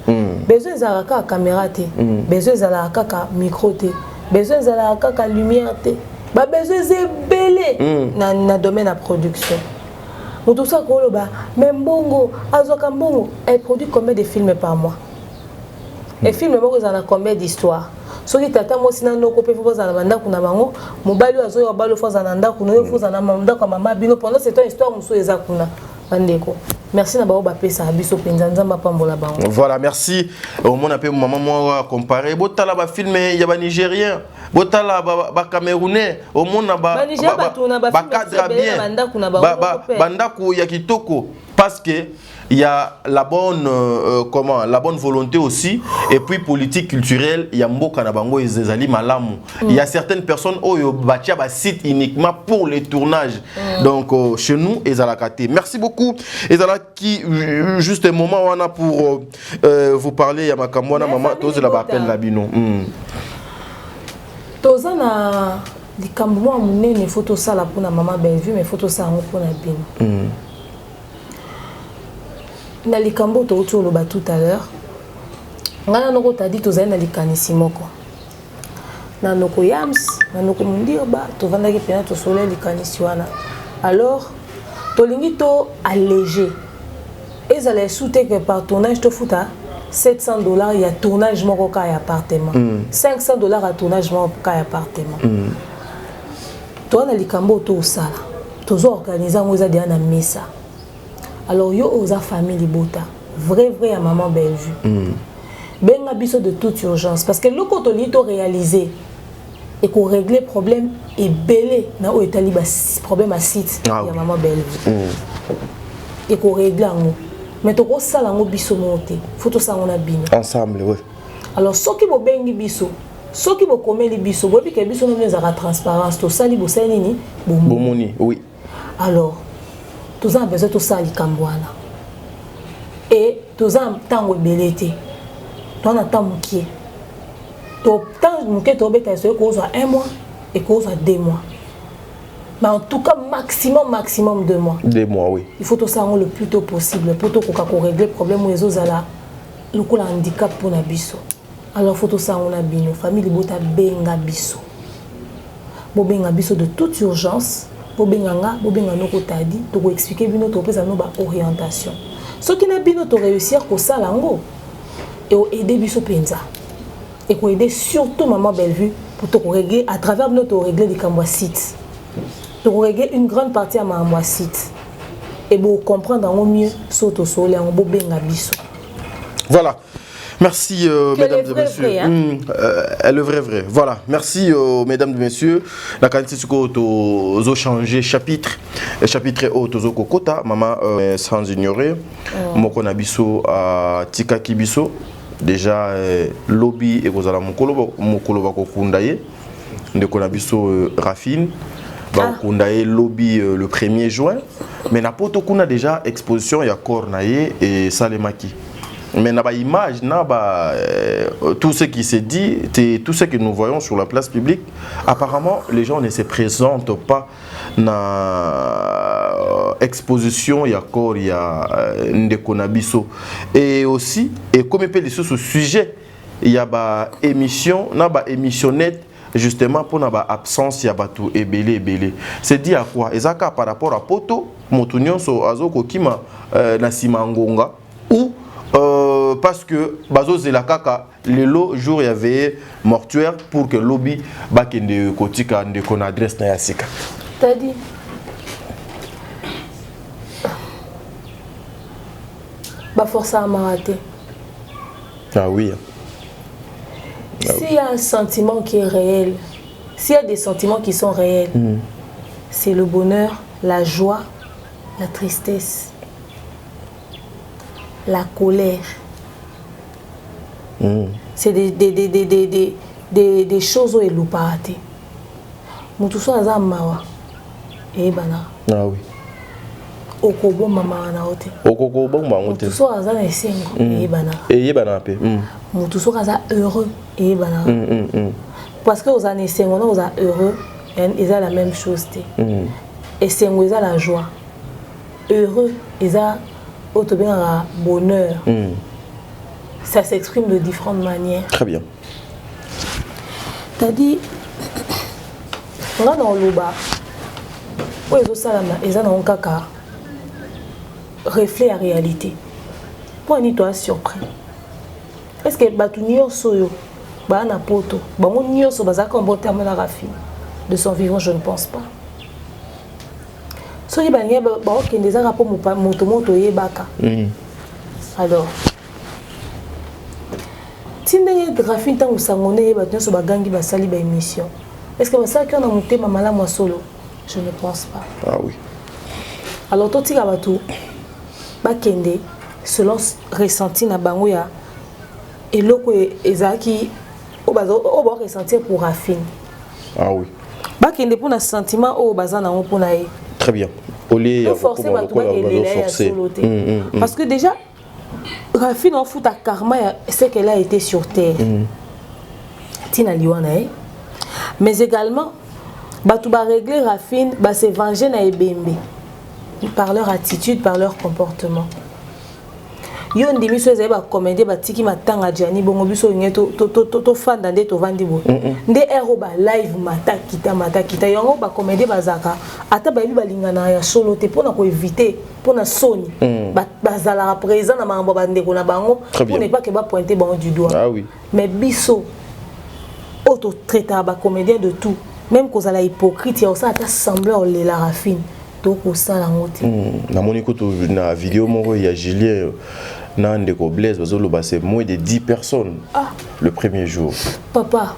Speaker 2: Besoin zalaka caméra té, besoin zalaka micro té, besoin zalaka lumière té. Ba besoin zébélé na domaine de production. Tout ça, même Bongo, Azoka Bongo, elle produit combien de films par mois? Et films, ils ont combien d'histoires? Ce qui t'attend, moi, sinon, nous coupons pour la banda, qu'on a bango, mon balou a zoé au balou for zananda, qu'on a fait zananda comme maman bino pendant cette histoire, nous sommes exactement. Merci d'avoir appelé ça, Abisso Penzanza, ma pambola bango.
Speaker 1: Voilà, merci. Au moins, on a pu maman moi comparer. Botala ba film, il y a ba Nigérien. Botala ba Camerounais. Au moins, on a ba cadre bien. Bandaku ya kitoko. Parce que il y a la bonne la bonne volonté aussi et puis politique culturelle il y a mboka na bango ezali malamu il y a certaines personnes oyo batia ba site uniquement pour les tournages donc chez nous ezalakate merci beaucoup ezalaki juste un moment on a pour vous parler ya makambo na maman toze la appel la bino
Speaker 2: tozana likambo mo munene photo sala pona maman Bellevue mais photo ça ngo pona bino na likambo to loba tout à l'heure ngana noko tadi tozali na likanisi moko na noko yams na noko mundir ba to vandaki pena to soleil likanisi wana alors to lingi to alléger ezala souté que par tournage to futa $700 il y a tournage moko ka ya appartement $500 à tournage moko ka ya appartement to na likambo to sala tozo organiser ngoza dia na mesa. Alors yo oza famille libota vrai à maman Bellevue benga biso de toute urgence parce que le côté lito réaliser et qu'on régler problème et belé na o etali ba problème à site ya maman Bellevue et qu'on régler ngo mais to ko sala ngo biso monter photo ça on a bino
Speaker 1: ensemble oui
Speaker 2: alors soki bo bengi biso soki bo komeli biso bo bi ke biso no za transparence to sali bo sali ni
Speaker 1: bomoni oui
Speaker 2: alors tous en besoin tout ça likambwana et tous en temps belete ton temps mukie to temps mukie to beta so ko za 1 mois et ko za 2 mois mais en tout cas maximum 2 mois
Speaker 1: 2 mois oui
Speaker 2: il faut tout ça le plus tôt possible pour to ko régler problème les autres là le ko handicap pour na biso alors faut tout ça on a bino famille bota benga biso bo benga biso de toute urgence pour benganga noko tadi to ko expliquer bino to pesa no ba orientation ce qui na bino to réussir ko sala ngo et aider biso penza et ko aider surtout maman Bellevue pour to régler à travers notre régler les cambois sites to régler une grande partie à maman site et pour comprendre en mieux soto soleil en bo benga biso
Speaker 1: voilà. Merci mesdames et messieurs. Le vrai. Voilà. Merci mesdames et messieurs. La qualité de ce changer chapitre auto kokota maman sans ignorer. Moko na biso a tika kibiso déjà lobby et kozala mokolo ba kokundaye ndeko na biso Rafine ba kokundaye lobby le 1er juin mais na poto kuna déjà exposition ya Cornaye et Salemaki. Mais na ba image na ba tout ce qui se dit, tout ce que nous voyons sur la place publique, apparemment les gens ne se présentent pas na exposition ya corps ya ndeko na biso et aussi et comme peut les ce sujet il y a ba émission na ba émissionnette justement pour na ba absence ya batu ebele c'est dit à quoi ezaka par rapport à poto motunyon so azoko kima na simangonga ou parce que bazo zela kaka lelo jour il y avait mortuaire pour que lobby bakende kotika ndeko na adresse na yasika.
Speaker 2: T'as dit bah forcément raté.
Speaker 1: Ah oui.
Speaker 2: S'il y a un sentiment qui est réel, s'il y a des sentiments qui sont réels, c'est le bonheur, la joie, la tristesse, la colère. C'est des choses où il n'y a pas raté. Mais tout ça, c'est mawa. Et bana.
Speaker 1: Ah oui.
Speaker 2: Okobo mama na ote.
Speaker 1: Okobo mama ote.
Speaker 2: Tout ça, c'est un signe. Et bana.
Speaker 1: Et bana pe.
Speaker 2: Tout ça, c'est heureux. Et bana. Parce que aux années 50, on a heureux, ils ont la même chose. Et c'est ils ont la joie. Heureux, ils ont un bonheur. Ça s'exprime de différentes manières.
Speaker 1: Très bien.
Speaker 2: T'as dit, on a dans le bas, où ils ont un caca, reflet à réalité. Pour un toi surpris. Est-ce que Batunio Soyo, Bana Poto, Bamunio Sobaza, un bon terme de son vivant, je ne pense pas. Soyi Banya, qui des rapports motomoto et baka. Alors, si vous avez graphique tant que ça on est battu sur bagangi basali ba émission. Est-ce que ça qu'on a monté ma mala moi solo? Je ne pense pas.
Speaker 1: Ah oui.
Speaker 2: Alors tout tika batu bakende selon ressenti na bango ya eloko ezaki o ba ressentir pour Rafine.
Speaker 1: Ah oui.
Speaker 2: Bakende pour un sentiment o bazana on pour na.
Speaker 1: Très bien. Au lieu
Speaker 2: forcer batu forcer. Parce que déjà Rafine en fout à karma, c'est qu'elle a été sur terre. Tina Liwana. Mais également, Batouba régler Rafine, se venger na Ebembe. Par leur attitude, par leur comportement. Yon dimi so ezeba commander batiki matanga Gianni bongo biso ngeto to fan dande to vandi bo. Nde ero ba live matakita yongo ba commander bazaka ata ba bi balingana ya solo te pona ko éviter pona soni bazala présent na mambo bande ko na bango pour ne pas que ba pointer bango du doigt.
Speaker 1: Ah oui.
Speaker 2: Mais biso auto traiter ba comédien de tout même qu'on a la hypocrite ya ça ata semblant le la Rafine donc ça la moté.
Speaker 1: Na moniko to na vidéo moko ya Julien Nandeko Blaise, c'est moins de 10 personnes le premier jour. Papa,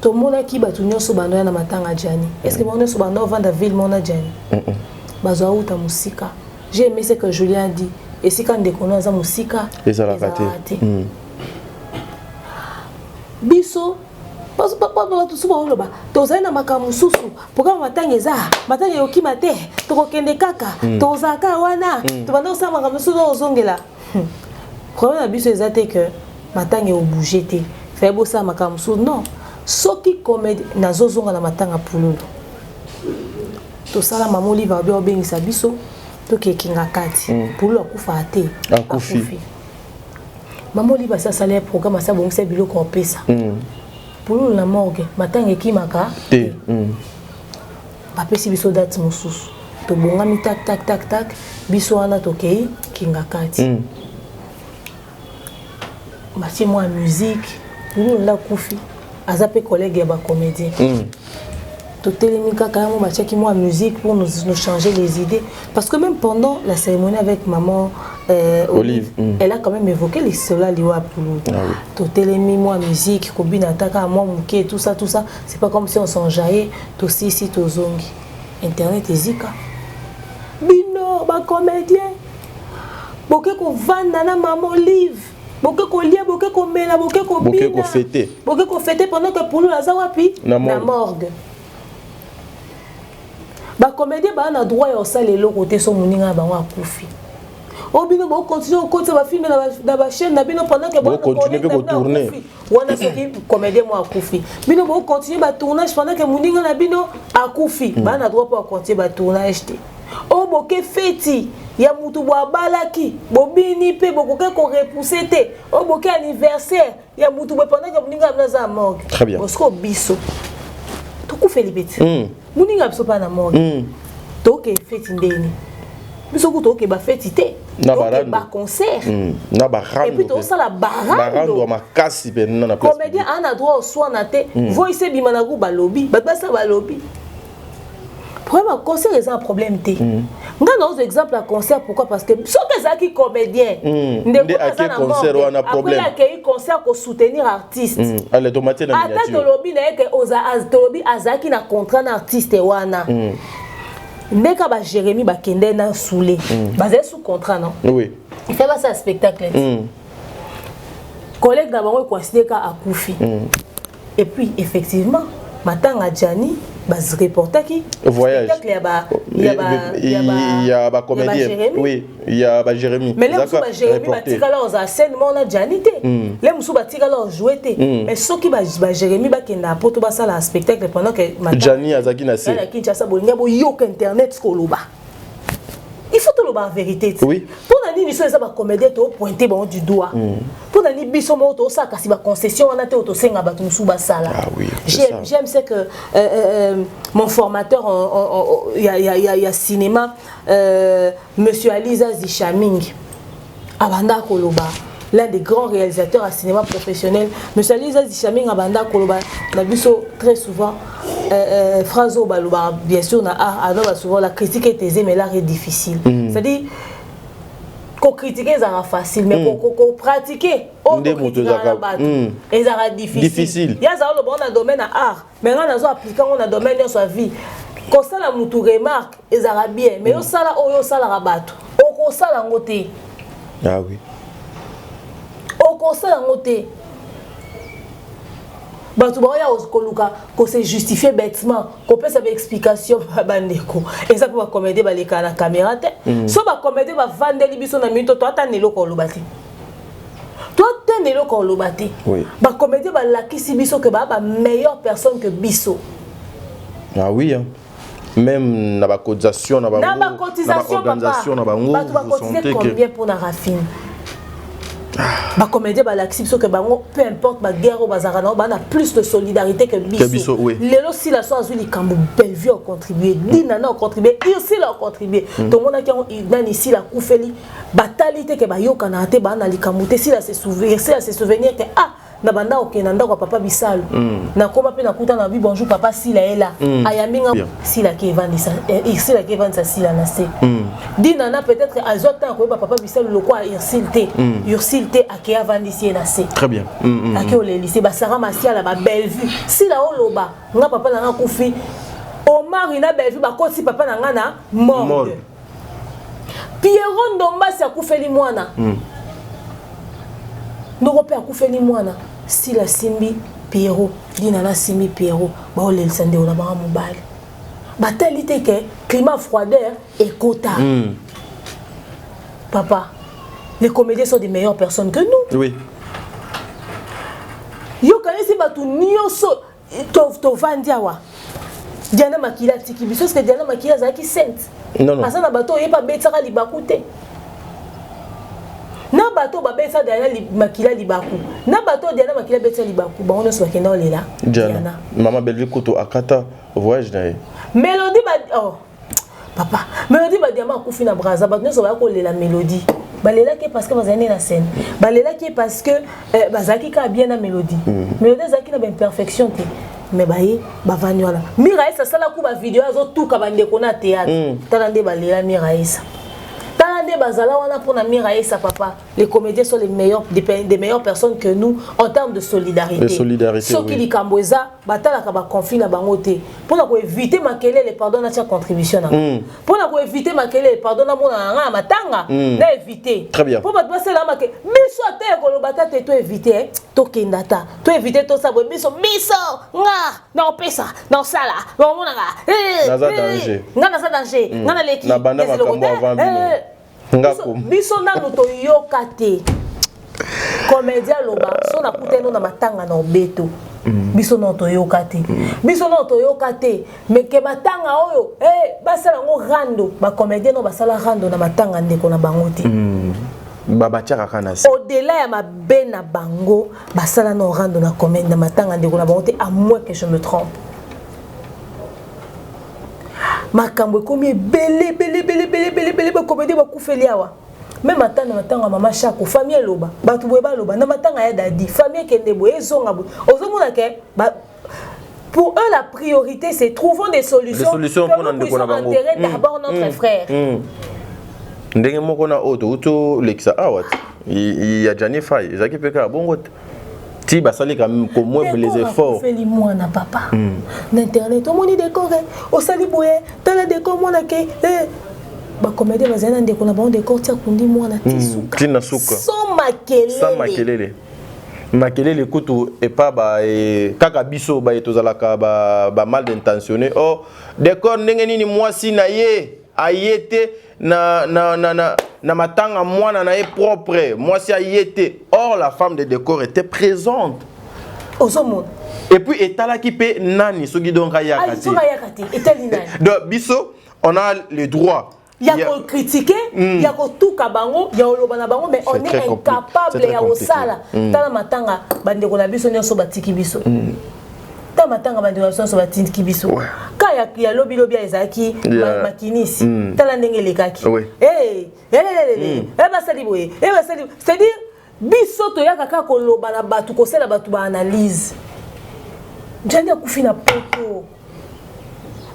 Speaker 2: tout le monde qui va tout sur Bando na matanga Gianni. Est-ce que mon sur Bando vend ville mon Gianni? Bazo uta musika. J'ai aimé ce que Julien a dit. Et si quand déconne za musika,
Speaker 1: et ça l'a raté.
Speaker 2: Biso parce que papa tout souvent loba tozali na makamu susu pourquoi matanga eza matanga yoki mate to kende kaka tozaka wana to bando sa makamu susu ozongela problème na biso ezate que matanga o bouger te fait beau sa makamu susu non soki comédie na zozonga na matanga pululu to sala mamoli va bien obengisa biso to kekinga kati pululu akufa ate
Speaker 1: akufi
Speaker 2: mamoli ba sa salaire programme sa bongisa biloko opesa pour la morgue matanga ekimaka
Speaker 1: te
Speaker 2: bapesi biso date mosusu to bongami tak biso wana tokei kinga kati matie moi musique pour la kufi azape collègue ya ba comédien to télémika quand même matie moi musique pour nous changer les idées parce que même pendant la cérémonie avec maman Olive, elle a quand même évoqué les cela liwa pour to télémi moi musique kobina taka moi muke tout ça c'est pas comme si on s'enjaillait to si to zongi internet ezika bino ba comédien boke ko vanda na maman Olive boke ko lia boke ko mena boke ko bina boke ko fêter pendant que pour la zawapi na morgue ba comédien ba na droit ya osala le côté so muninga ba wa kufi o bino bo continuer au côté ba filmer na ba chaîne na bino pendant que
Speaker 1: bo continuer pe ko tourner
Speaker 2: wana soki comédien mo akufi bino bo continuer ba tournage pendant que muninga na bino akufi ba na droit pour continuer ba tournage te o boke feti ya mutu bo balaki bo bini pe bo ko repousser te o boke anniversaire ya mutu bo pendant que muninga na za morgue parce que biso to ku felibeti muninga biso pa na morgue to ke feti ndeni biso ku to ke ba feti te
Speaker 1: na barando
Speaker 2: ba concert
Speaker 1: na barando
Speaker 2: et puis tout ça la
Speaker 1: barando ma kasi ben na place
Speaker 2: comédien a droit soit na te voice bimana go ba lobby ba ça ba lobby problème concert c'est un problème té nga dans exemple à concert pourquoi parce que ce que ça qui comédien
Speaker 1: ndé à quel concert on a problème
Speaker 2: après concert pour soutenir artiste
Speaker 1: allez tomater na miniature
Speaker 2: attends lobby na que oza lobby azaki na contrat na artiste wana ndeka ba Jérémy ba kende na soulé basé sous contrat non
Speaker 1: oui
Speaker 2: il fait pas ça spectacle collègue d'abord considéré ka akufi et puis effectivement matanga Jani bas reporter qui
Speaker 1: voyage il y a ba comédien oui il y a ba Jérémy
Speaker 2: mais les musu ba Jérémy ba tikala oza scène mona Jani te les musu ba tikala jouer te mais ceux qui ba Jérémy ba kenda poto ba ça la spectacle pendant que
Speaker 1: Jani azaki na scène
Speaker 2: na Kinshasa bolinga bo yok internet skoloba il faut tout le en vérité
Speaker 1: oui
Speaker 2: pour nani biso ça ba comédien to pointer bon du doigt pour nani biso mo to ça kasi ba concession on a te to senga ba musu ba sala
Speaker 1: ah oui
Speaker 2: j'aime c'est que mon formateur il y a cinéma monsieur Aliza Zichaming abanda koloba l'un des grands réalisateurs à cinéma professionnel monsieur Aliza Zichaming abanda koloba na biso très souvent phrase au baloba bien sûr na art souvent la critique est aisée mais l'art est difficile c'est-à-dire qu'on critiquer ça facile mais qu'on pratiquer on et ça difficile il y a ça le bon dans domaine art mais on a appliqué on a domaine dans sa vie quand ça la mutu remarque et ça va bien mais on ça là on ça la rabato on ça la ngoté
Speaker 1: ah oui
Speaker 2: on ça la ngoté bato baya okoluka ko se justifier bêtement ko pesa ba explication ba ndeko et ça pour comédie ba leka na caméra te so ba comédie ba vandeli biso na minute to atane loko lobati to atane loko lobati ba comédie ba lakisi biso que ba meilleure personne que biso
Speaker 1: ah oui hein. Même na ba cotisation na ba organisation na ba ngo
Speaker 2: vous sentez combien pour na rafine ba comédien ba l'acception que bango peu importe ba guerre au bazarana ba na plus de solidarité que biso lelo si la so azuli kambo Bellevue a contribué Dinana a contribué ici la a contribué tout monde qui ont ici la koufeli batalité que ba yokana te ba na likamuté si la se souvenir que ah na banda okenanda kwa papa Bisalo na koma pe na kuta na bi bonjour papa Sila ela ayaminga Sila ki evandisa Sila ki evandisa Sila na se Dinana peut-être azota ko papa Bisalo lokwa ursilté akia vandisi na se
Speaker 1: très bien
Speaker 2: akio le lycée ba Sarah Masiala ba Bellevue Sila oloba nga papa na kufi Omar ina Bellevue ba koti papa na nga na mort Pierrot Ndomba sa kufeli mwana ndoko pe akufeli mwana Sila simbi Pierrot Dinana simbi Pierrot ba olelisa nde ona ba mobile batalité que climat froideur et quota papa les comédiens sont des meilleures personnes que nous
Speaker 1: oui
Speaker 2: yo kanisi batu nyoso to vandiawa Diana Makila tiki biso que Diana Makila zaki sainte
Speaker 1: non
Speaker 2: parce na bato yepa betaka libakute na bato babesa Diana Makila libaku na bato Diana Makila betsa libaku ba on se bakenda olela
Speaker 1: Diana maman Bellevue koto akata voyage na
Speaker 2: Mélodie ba oh papa Mélodie ba diamant kufi na braza ba nso ba ko lela Mélodie balela ki parce que bazane na scène balela ki parce que bazaki ka bien na Mélodie Mélodie zaki na ben perfection te mais baye ba vanyola Miraïsa sala ku ba vidéo azo tuka ba ndeko na théâtre talande balela Miraïsa talande bazala wana pour na Miraïsa papa les comédiens sont les meilleurs des meilleures personnes que nous en termes de solidarité ceux qui li kamboza batala ka ba conflit na bango te pour na ko éviter makele les pardon na tia contribution na pour na ko éviter makele les pardon na mona nga matanga na éviter
Speaker 1: très bien
Speaker 2: pour ba passer la makele biso te ko lo batata to éviter to kendata to éviter to sabo biso nga na opesa na sala ba mona nga na za danger nga na leki
Speaker 1: na banda makambo avant
Speaker 2: biso nanu to yoka te comédien loba so na kuteno na matanga na obeto biso no to yoka te biso no to yoka te mais ke matanga oyo basala ngo rando ba comédien no basala rando na matanga ndeko na bango te
Speaker 1: baba tiaka kana
Speaker 2: au-delà ya mabe na bango basala no rando na comédien na matanga ndeko na bango te à moins que je me trompe makambo komi belé ba comédien ba kufeli awa même atana matanga mama chako famille loba batu boye ba loba na matanga ya dadi famille kende boye zonga boye ozomona ke pour eux la priorité c'est trouvons des solutions
Speaker 1: pour nous
Speaker 2: enterrer d'abord notre frère
Speaker 1: ndenge moko na auto uto lekisa awat il y a Jani Fay ezaki peka bongo ti basali quand même comme les efforts
Speaker 2: fait li mwana papa n'internet omoni décor osali boye tala décor mwana ke ba comédie bazana ndeko na ba décor tia kundi mwana tisuka
Speaker 1: tina suka
Speaker 2: sans makelele
Speaker 1: makelele kutu et pas ba kaka biso ba etozalaka ba mal intentionné oh décor ndenge nini mwasi na ye ayete na matanga mwana na ye propre mwasi ayete or la femme de décor était présente et puis etalaki pe nani soki donc ayakati donc biso on a le droit
Speaker 2: il y a qu'on critiquer il y a qu'on tout kabango il y a oloba na bango mais on est incapable ya osala tala matanga bande ko na biso nyonso batiki biso ta matanga bande ko nyonso batiki biso ka ya lobi ezaki makinisi tala ndenge lekaki basali boye c'est-à-dire biso to ya kaka ko loba na batu ko sela batu ba analyse jani akufina poto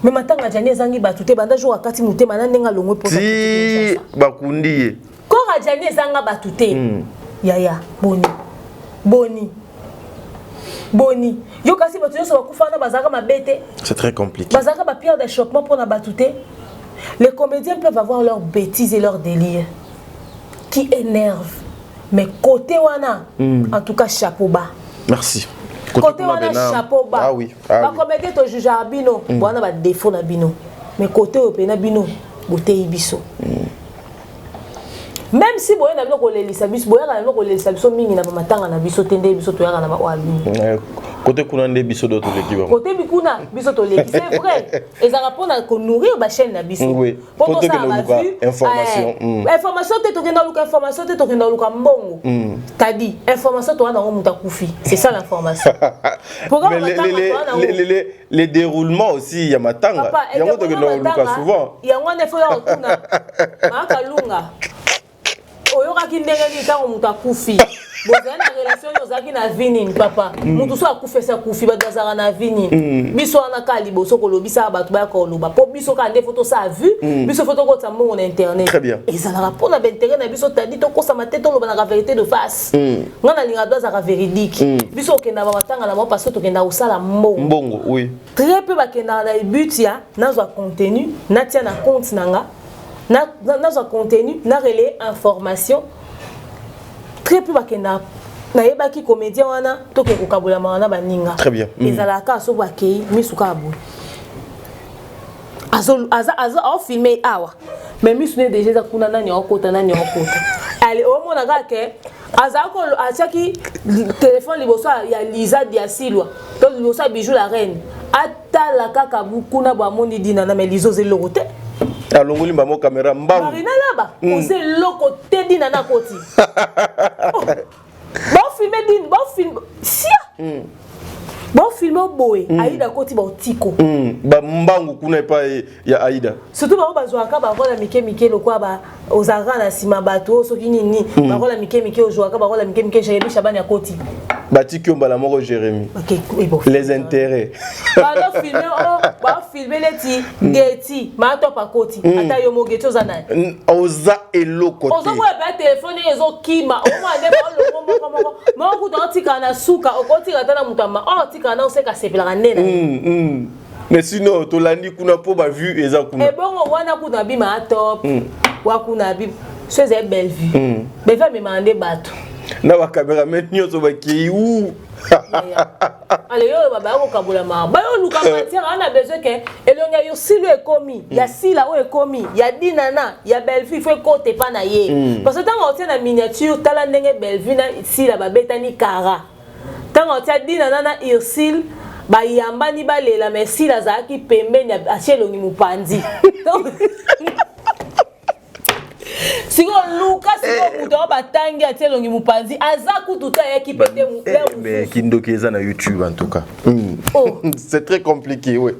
Speaker 2: mais matanga jani ezangi batu te banda jour akati mutema na ndenga longwe po
Speaker 1: ti bakundi
Speaker 2: ko jani ezanga batu te yaya boni yo kasi batu nyonso bakufana bazaka mabete
Speaker 1: c'est très compliqué
Speaker 2: bazaka ba pierre d'achoppement pour na batu te les comédiens peuvent avoir leurs bêtises et leurs délires qui énervent mais côté wana en tout cas chapeau bas
Speaker 1: merci
Speaker 2: côté wana chapeau bas
Speaker 1: ah oui
Speaker 2: ba comédien to juge bino wana ba défaut na bino mais côté opena bino boté biso même si boye na biloko lelisa biso boye na biloko lelisa biso mingi na matanga na biso tende biso to yaka na ba wali
Speaker 1: côté kuna nde biso d'autres l'équipe
Speaker 2: côté bikuna biso to leki c'est vrai et ça répond à nourrir ba chaîne na biso
Speaker 1: pour ça information
Speaker 2: information te to kenda luka information te to kenda luka mbongo t'as dit information to wana muta kufi c'est ça l'information
Speaker 1: les déroulements aussi ya matanga yango to kenda luka souvent
Speaker 2: yango ne faut ya otuna makalunga oyoka kindenge ni tango muta kufi bozana na relation yozaki na vinini papa mutu so akufesa kufi badazaka na vinini biso ana kali boso kolobisa batu ba ko loba po biso ka nde photo ça vu biso photo ko tambo na internet et ça na rapport na intérêt na biso tadi to ko sa matete to loba na vérité de face ngana linga doza ka véridique biso kenda ba batanga na mo parce que to kenda usala mbongo
Speaker 1: oui
Speaker 2: très peu ba kenda na but ya nazo contenu na tia na compte nanga na contenu na relais information très peu bakenda na yebaki comédien wana to ke kokabula mana baninga
Speaker 1: très bien
Speaker 2: ezalaka so bakei misuka abu azo filmer awa mais misune déjà za kuna nani okota allez au mona ga ke azako achaki téléphone liboso ya Liza dia Silwa to liboso bijou la reine atala kaka bukuna ba moni dina na melizo zelorote
Speaker 1: alongoli mbamo caméra mbangu
Speaker 2: marina laba on sait loko te dina na koti bon film sia bon film boy Aïda koti ba otiko
Speaker 1: ba mbangu kuna pa ya Aïda
Speaker 2: surtout ba bazwaka ba rola mike lokwa ba ozara na sima bato soki nini ba rola mike ozwaka ba rola mike Jérémy Chabani ya koti
Speaker 1: Bati Mbala moko Jérémy les intérêts
Speaker 2: ba filmer leti Getty ma to pa koti ata yo mo Getty ozana
Speaker 1: oza eloko te
Speaker 2: ozo ba téléphone ezo kima o ma de ba lo mo ku do tika na suka okoti kata na mutama o tika na oseka sepela nena
Speaker 1: mais sinon to landi kuna po ba vue eza kuna
Speaker 2: e bongo wana ku na bima top wa ku na bi so ze belle vue be fa me mande bato
Speaker 1: na ba cameraman nyoso ba ki ou
Speaker 2: allez yo baba ko kabula ma ba yo luka matière ana besoin que elonga yo silo ekomi ya sila o ekomi ya dinana ya Bellevue faut côté pa na ye parce que tant on tient na miniature tala ndenge Bellevue na sila ba betani kara tant on tient dinana na Ursule ba yamba ni ba lela mais sila zaki pembeni ya achelongi mupanzi Sigo Lucas sigo muto batangi atelongi mupanzi azaku tuta ekipete
Speaker 1: mais kindoki eza na YouTube en tout cas c'est très compliqué oui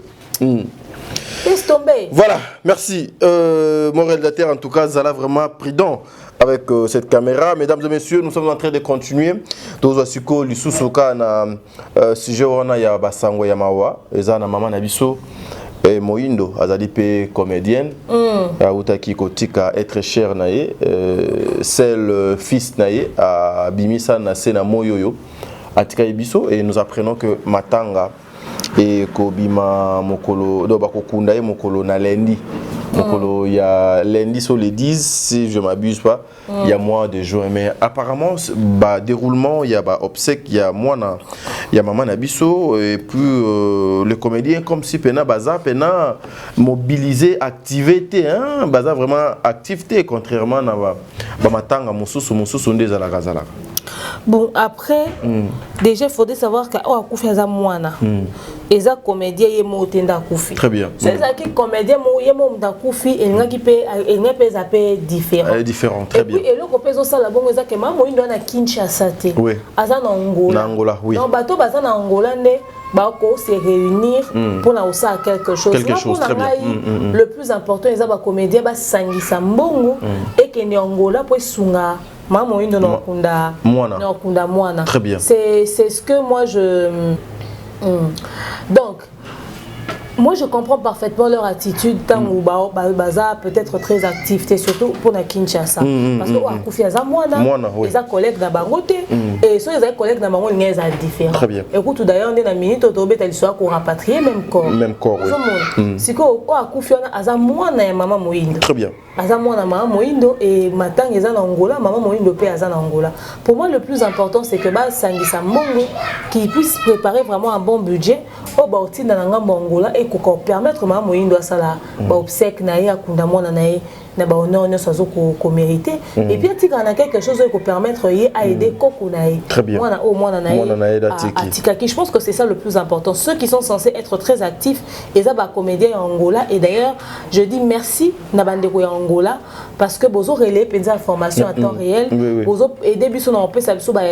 Speaker 2: tomber.
Speaker 1: Voilà, merci. Mon réalisateur, en tout cas, Zala vraiment prudent avec cette caméra. Mesdames et messieurs, nous sommes en train de continuer. Tozo Siko, Lisusoka, na sujet on a ya basango ya mawa, eza na mama na biso. Moindo, azali pe comédienne. Utaki kotika être cher nae, c'est le fils nae à Bimisa na sena moyoyo. Atika biso et nous apprenons que Matanga et Kobima Mokolo do bakokunda e Mokolo na lundi. Mokolo il y a lundi sur les 10 si je m'abuse pas, il y a mois de juin mais apparemment bah déroulement il y a bah obsèque il y a moi na il y a maman Nabiso et puis le comédien comme si pena baza pena mobiliser activité hein baza vraiment activité contrairement na ba Matanga mususu ndeza la gazala.
Speaker 2: Bon, après, déjà, il faudrait savoir que Koufi a Mouana. Et ça, comédien, il est Koufi.
Speaker 1: Très bien.
Speaker 2: C'est ça qui comédien, il est Koufi, et il est différent.
Speaker 1: Différent, très bien.
Speaker 2: Et le copain, ça, la bonne, c'est que maman, il doit Kinshasa.
Speaker 1: Oui.
Speaker 2: Azan Angola.
Speaker 1: Angola, oui.
Speaker 2: Donc, bateau, bazan Angola, bako se réunir pour na osa quelque chose.
Speaker 1: Quelque chose, très bien.
Speaker 2: Le plus important, c'est que comédien, sangisa mbongo, et que Angola, pour sunga. Maman, il y a
Speaker 1: très bien.
Speaker 2: C'est ce que moi je. Donc, moi je comprends parfaitement leur attitude tant ou baza peut-être très actif, surtout pour la Kinshasa. Parce que Koufi a Mouana, les collègues d'Abangote et ceux les collègues d'Abangote ils sont différents.
Speaker 1: Très bien.
Speaker 2: Écoute d'ailleurs dans la minute autobé tel soit qu'on rapatrier même corps.
Speaker 1: Même corps.
Speaker 2: Si ko Koufi a Mouana et maman Moïndo.
Speaker 1: Très bien.
Speaker 2: Azamona maman Moïndo et Matang est en Angola, maman Moïndo paie en Angola. Pour moi le plus important c'est que Sangisa Mbongo qui puisse préparer vraiment un bon budget au Baoti dans Angola et qu'on permettre maman Moïndo à ça là obsèque naïa kundamona naï na ba honneur ne soit qu'on mérité et puis il y a quelque chose qui permettre à aider Kokunaï.
Speaker 1: Très bien.
Speaker 2: Moi au moins Tikaki. Je pense que c'est ça le plus important. Ceux qui sont censés être très actifs et ça ba comédien en Angola et d'ailleurs je dis merci na bandeko ya Angola parce que bozo relais des informations à temps réel bozo aider biso na peut ça biso ba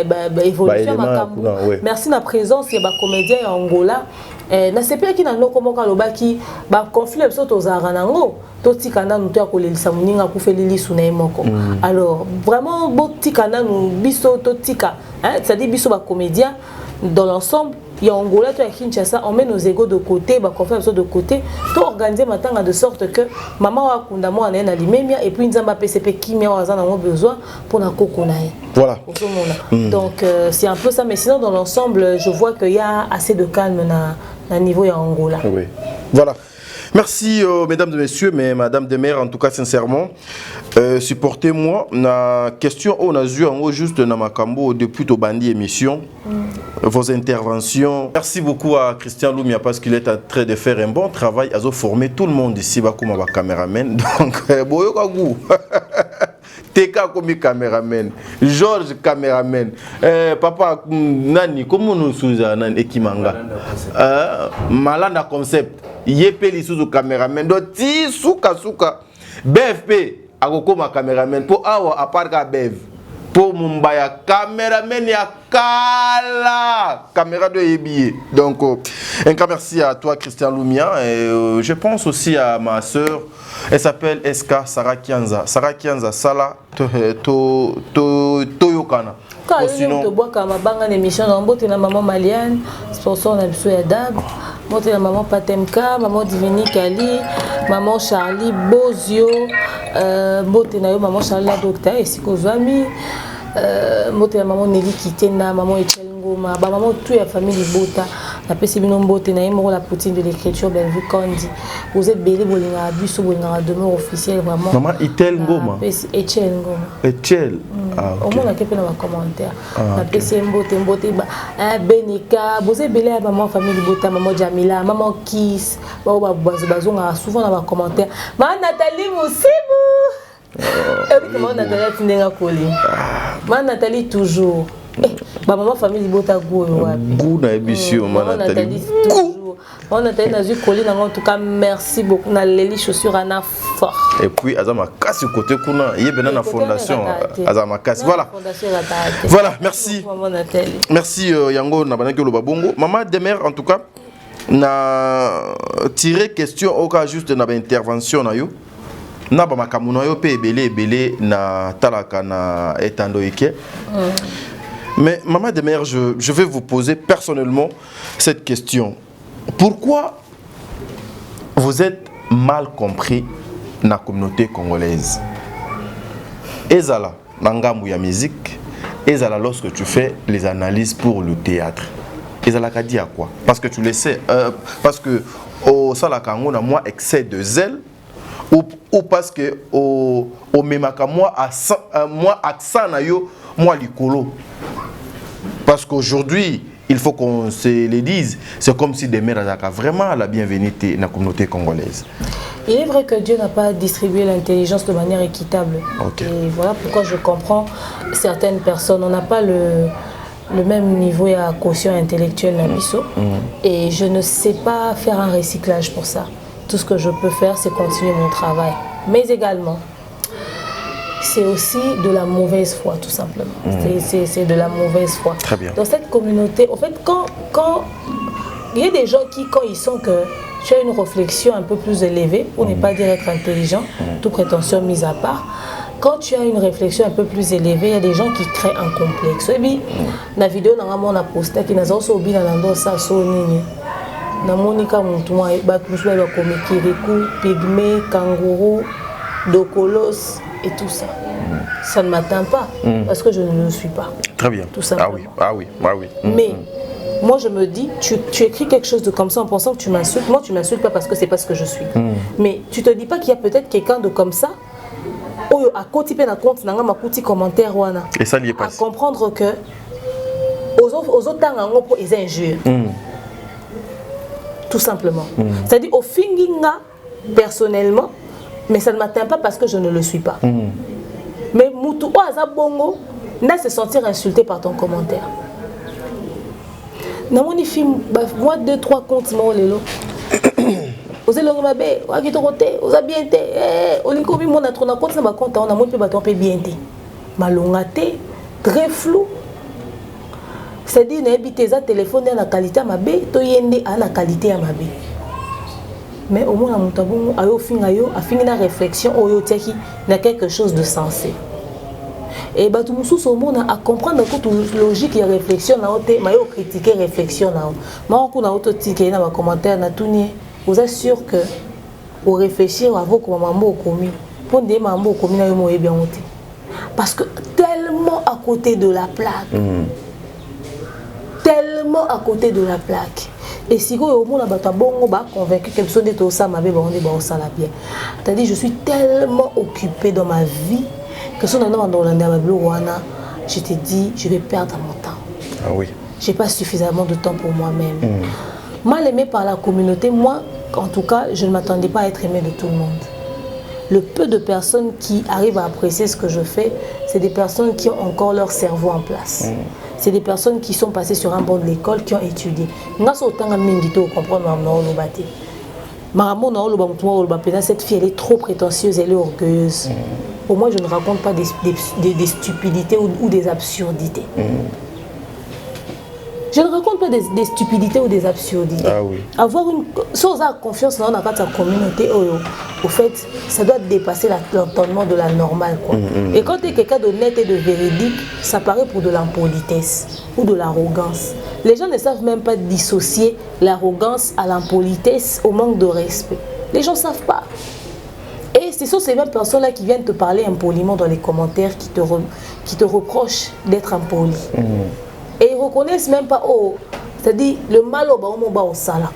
Speaker 2: évolution makambu. Merci na présence ya ba comédien en Angola. Na sepe ki na noko moka lobaki ba conflit biso tozara nango totikana nous to akolelisa muninga kufelili suna moko. Alors vraiment botikana nous biso totika hein c'est-à-dire biso ba comédien dans l'ensemble il y a Angola to ya Kinshasa on met nos égos de côté ba conflit biso de côté to organiser matanga de sorte que maman wa kunda mo na limemia et puis nzamba PCP kimia wa zana besoin pour na kokonaye.
Speaker 1: Voilà.
Speaker 2: Donc c'est un peu ça mais sinon dans l'ensemble je vois qu'il y a assez de calme na niveau ya Angola.
Speaker 1: Oui. Voilà. Merci mesdames et messieurs, mais madame de maire en tout cas sincèrement supportez-moi na question on a eu en haut juste na makambo depuis to bandi émission vos interventions. Merci beaucoup à Christian Lumia parce qu'il est en train de faire un bon travail à former tout le monde ici ba comme caméraman donc boyo kagu Teka comme caméraman, Georges caméraman, papa nani comment nous souza nani ekimanga, Malanda concept, yepeli sous caméraman, donc ti suka BFP akokoma caméraman pour awa aparka bev. Pour Mumbaya, caméraman ya kala, caméra de Ebié. Donc, un grand merci à toi, Christian Lumia. Et je pense aussi à ma soeur. Elle s'appelle Eska Sarah Kianza. Sarah Kianza, Sala Toyokana.
Speaker 2: Quand on boit comme une émission, on boit une maman malienne, sponsor on a besoin d'Adab. Moi, la maman Patemka, maman Divini Kali, maman Charlie Bozio, maman Charlie la docteur et Sikozami, la maman Nelly Kitena, maman Echel Ngoma, maman toute la famille Bota, la Pessimino Mbote, la poutine de l'écriture, ben vu Kondi. Vous êtes belé, vous avez un bus ou un demeure officiel vraiment. Maman Echel Ngoma. Echel Ngoma. Echel. Au moins, on a quelques commentaires. La Pessimino Mbote, Benika, vous êtes belé à maman famille Bota, maman Jamila, maman Kiss, souvent dans les commentaires. Maman Nathalie Moussibou. Maman Nathalie Tindenga Koli. Maman Nathalie toujours. Maman famille Bota Gou. Gou na émission, maman Nathalie toujours. Maman Nathalie n'a vu Koli. En tout cas, merci beaucoup. Na Leli chaussures Anna fort. Et puis Azama Kassi côté Kuna, il y a bien la fondation Azama Kassi. Voilà. Voilà, merci. Merci Yango Nabanaki Lobabongo. Maman Demer en tout cas.
Speaker 1: na tirer question au cas juste na intervention na yo na ba makamu na yo pe ebele na talaka na etando eke. Mais maman de mère, je vais vous poser personnellement cette question. Pourquoi vous êtes mal compris dans la communauté congolaise? Ezala nangambu ya musique, ezala lorsque tu fais les analyses pour le théâtre. Ezala ka dit à quoi? Parce que tu le sais, parce que au Salakango na moi excès de zèle ou parce que au memaka moi accent na yo moi likolo. Parce qu'aujourd'hui, il faut qu'on se le dise, c'est comme si des mères avaient vraiment la bienvenue dans la communauté congolaise.
Speaker 2: Il est vrai que Dieu n'a pas distribué l'intelligence de manière équitable.
Speaker 1: Okay.
Speaker 2: Et voilà pourquoi je comprends certaines personnes. On n'a pas le même niveau à quotient intellectuel Nabiso. Et je ne sais pas faire un recyclage pour ça. Tout ce que je peux faire, c'est continuer mon travail. Mais également, c'est aussi de la mauvaise foi, tout simplement. C'est de la mauvaise foi.
Speaker 1: Très bien.
Speaker 2: Dans cette communauté, en fait, quand il y a des gens qui, quand ils sentent que tu as une réflexion un peu plus élevée, pour ne pas dire être intelligent, toute prétention mise à part, quand tu as une réflexion un peu plus élevée, il y a des gens qui créent un complexe. Et puis, la vidéo, on a posté qui n'a aussi oublié dans ça, na monika mutumwa ba plus ba comme Kirikou, Pygmée, Kangourou, Dokolos et tout ça. Ça ne m'atteint pas parce que je ne le suis pas.
Speaker 1: Très bien.
Speaker 2: Tout simplement.
Speaker 1: Ah oui.
Speaker 2: Mais moi je me dis, tu écris quelque chose de comme ça en pensant que tu m'insultes. Moi tu m'insultes pas parce que c'est pas ce que je suis. Mais tu te dis pas qu'il y a peut-être quelqu'un de comme ça. À côté de compte na ma petit commentaire wana.
Speaker 1: Et ça n'y est pas.
Speaker 2: À comprendre que aux autres temps pour les injures. Tout simplement. C'est-à-dire au finginga personnellement, mais ça ne m'atteint pas parce que je ne le suis pas. Mais Moutou Azabongo n'a se sentir insulté par ton commentaire. Dans mon film, moi 2-3 comptes mon lelo. Vous avez le mabé, vous avez côté, vous avez bien été. On est comme mon atron compte ça va compte on a moins peu bien été. Malongate, très flou. C'est-à-dire que les téléphones sont la qualité ma bé, to yende à la qualité ma bé. Mais au moins on a fini la réflexion il y a quelque chose de sensé. Et bah tout le monde a comprendre que toute logique et réflexion na ote mayo critiquer réflexion na. Moi on a auto ticket na commentaire na tout ni. Vous êtes sûr que au réfléchir avant que maman commis pour des mambo commis na yo mo bien ote. Parce que tellement à côté de la plaque. Tellement à côté de la plaque. Et si au monde a bongo ba convaincu que personne de ça m'avait bandé ba ça la bien. C'est-à-dire je suis tellement occupée dans ma vie que si on a dans wana, je te dis je vais perdre mon temps.
Speaker 1: Ah oui.
Speaker 2: J'ai pas suffisamment de temps pour moi-même. Mal aimé par la communauté, moi en tout cas, je ne m'attendais pas à être aimé de tout le monde. Le peu de personnes qui arrivent à apprécier ce que je fais, c'est des personnes qui ont encore leur cerveau en place. C'est des personnes qui sont passées sur un banc de l'école, qui ont étudié. Cette fille, elle est trop prétentieuse, elle est orgueilleuse. Au moins, je ne raconte pas des stupidités ou des absurdités. Je ne raconte pas des stupidités ou des absurdités.
Speaker 1: Ah oui.
Speaker 2: Avoir une confiance dans la communauté, au fait, ça doit dépasser l'entendement de la normale. Quoi. Et quand tu es quelqu'un d'honnête et de véridique, ça paraît pour de l'impolitesse ou de l'arrogance. Les gens ne savent même pas dissocier l'arrogance à l'impolitesse, au manque de respect. Les gens ne savent pas. Et ce sont ces mêmes personnes-là qui viennent te parler impoliment dans les commentaires, qui te reprochent d'être impoli. Et ils ne reconnaissent même pas, c'est-à-dire le mal au sala.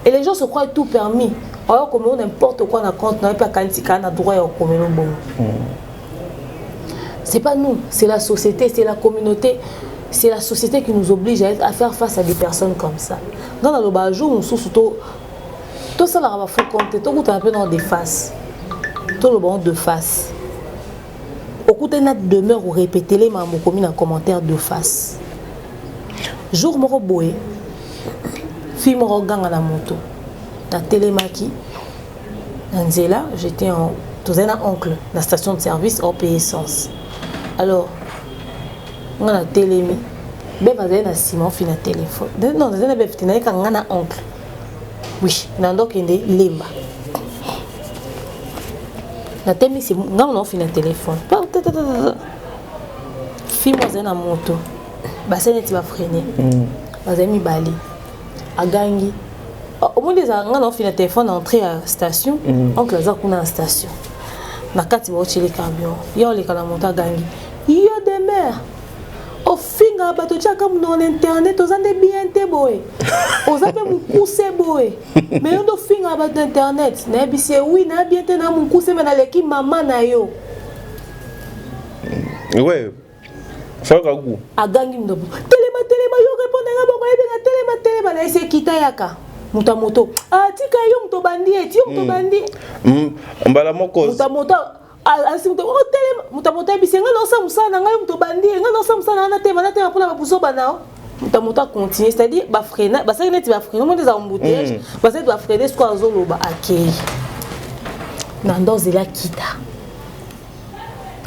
Speaker 2: Et les gens se croient tout permis. Alors, comme n'importe quoi, on a compte, on n'a pas droit à c'est pas nous, c'est la société, c'est la communauté, c'est la société qui nous oblige à faire face à des personnes comme ça. Dans le bas jour, tout ça, là, il faut compter, tout le monde dans des faces. Tout le monde de face. Au coup de notre demeure, ou répétez les mamans commis en commentaire de face. Jour moro boé, fille moro gang à la moto, na télémaki, Nzela, j'étais en un oncle, la station de service hors pays essence. Alors, on a télémi, ben vas-y na Simon fi na téléphone. Non, on a un oncle, Oui, nando kende lemba. Na temi c'est nga on fait un téléphone. Fille-moi zena moto. Basa neti ba freiner. Bazami bali. Agangi. Au moins les nga on fait un téléphone entrée à station. Oncle aza kuna station. Na kati ba otile camion. Yo le kala moto agangi. Yo de mer. Au finga bato chaka mu na internet ozande bien te boy. Ozape mu kuse boy. Mais on do finga bato internet. Na bisi oui na bien te na mu kuse mais na leki mama na yo.
Speaker 1: Ouais. Faka gu.
Speaker 2: Agangi mdobo. Telema yo répondre nga bongo ebena telema na ese kita yaka. Muta moto. Ah tika yo mto bandi eti yo mto bandi.
Speaker 1: Mbala moko.
Speaker 2: Muta moto. Asi muta telema muta moto bisenga na osa musana nga yo mto bandi nga na osa musana na tema pona ba buso banao. Muta moto continue c'est-à-dire ba freiner ba ça net ba freiner mo des embouteillages ba ça doit freiner soit zolo ba akei. Nando zela kita.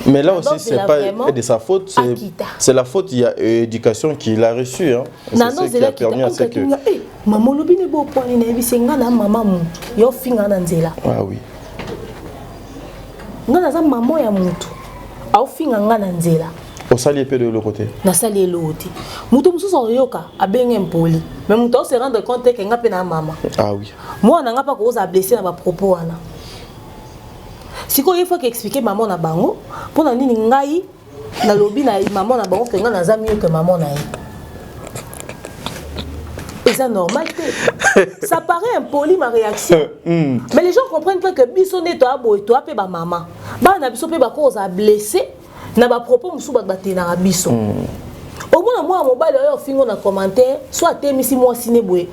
Speaker 1: Mais là aussi, c'est pas de sa faute, c'est la faute, il y a l'éducation qu'il a reçue. Hein. C'est ce qui a permis à ce que...
Speaker 2: Maman, le bine beau point, il est maman, yo finga nanzela.
Speaker 1: Ah oui.
Speaker 2: Ngana za maman ya mutu. Au finga ngana nanzela.
Speaker 1: Au sali peu de l'autre côté.
Speaker 2: Na sali l'autre côté. Mutu musu so yoka abenge mpoli. Mais mutu se rendre compte que ngape na maman.
Speaker 1: Ah oui.
Speaker 2: Moi na ngapa ko za blesser na ba propos wana. Si il faut qu'expliquer maman na bango pour na nini ngai na lobi na maman na bango que nga na za mieux que maman na et c'est normal ça paraît impoli ma réaction mais les gens comprennent pas que biso ne to boy to pe ba maman ba na biso pe ba ko za blessé na ba propos musu ba batena biso au moins moi mobile yo fingo na commentaire soit temisi moi siné boy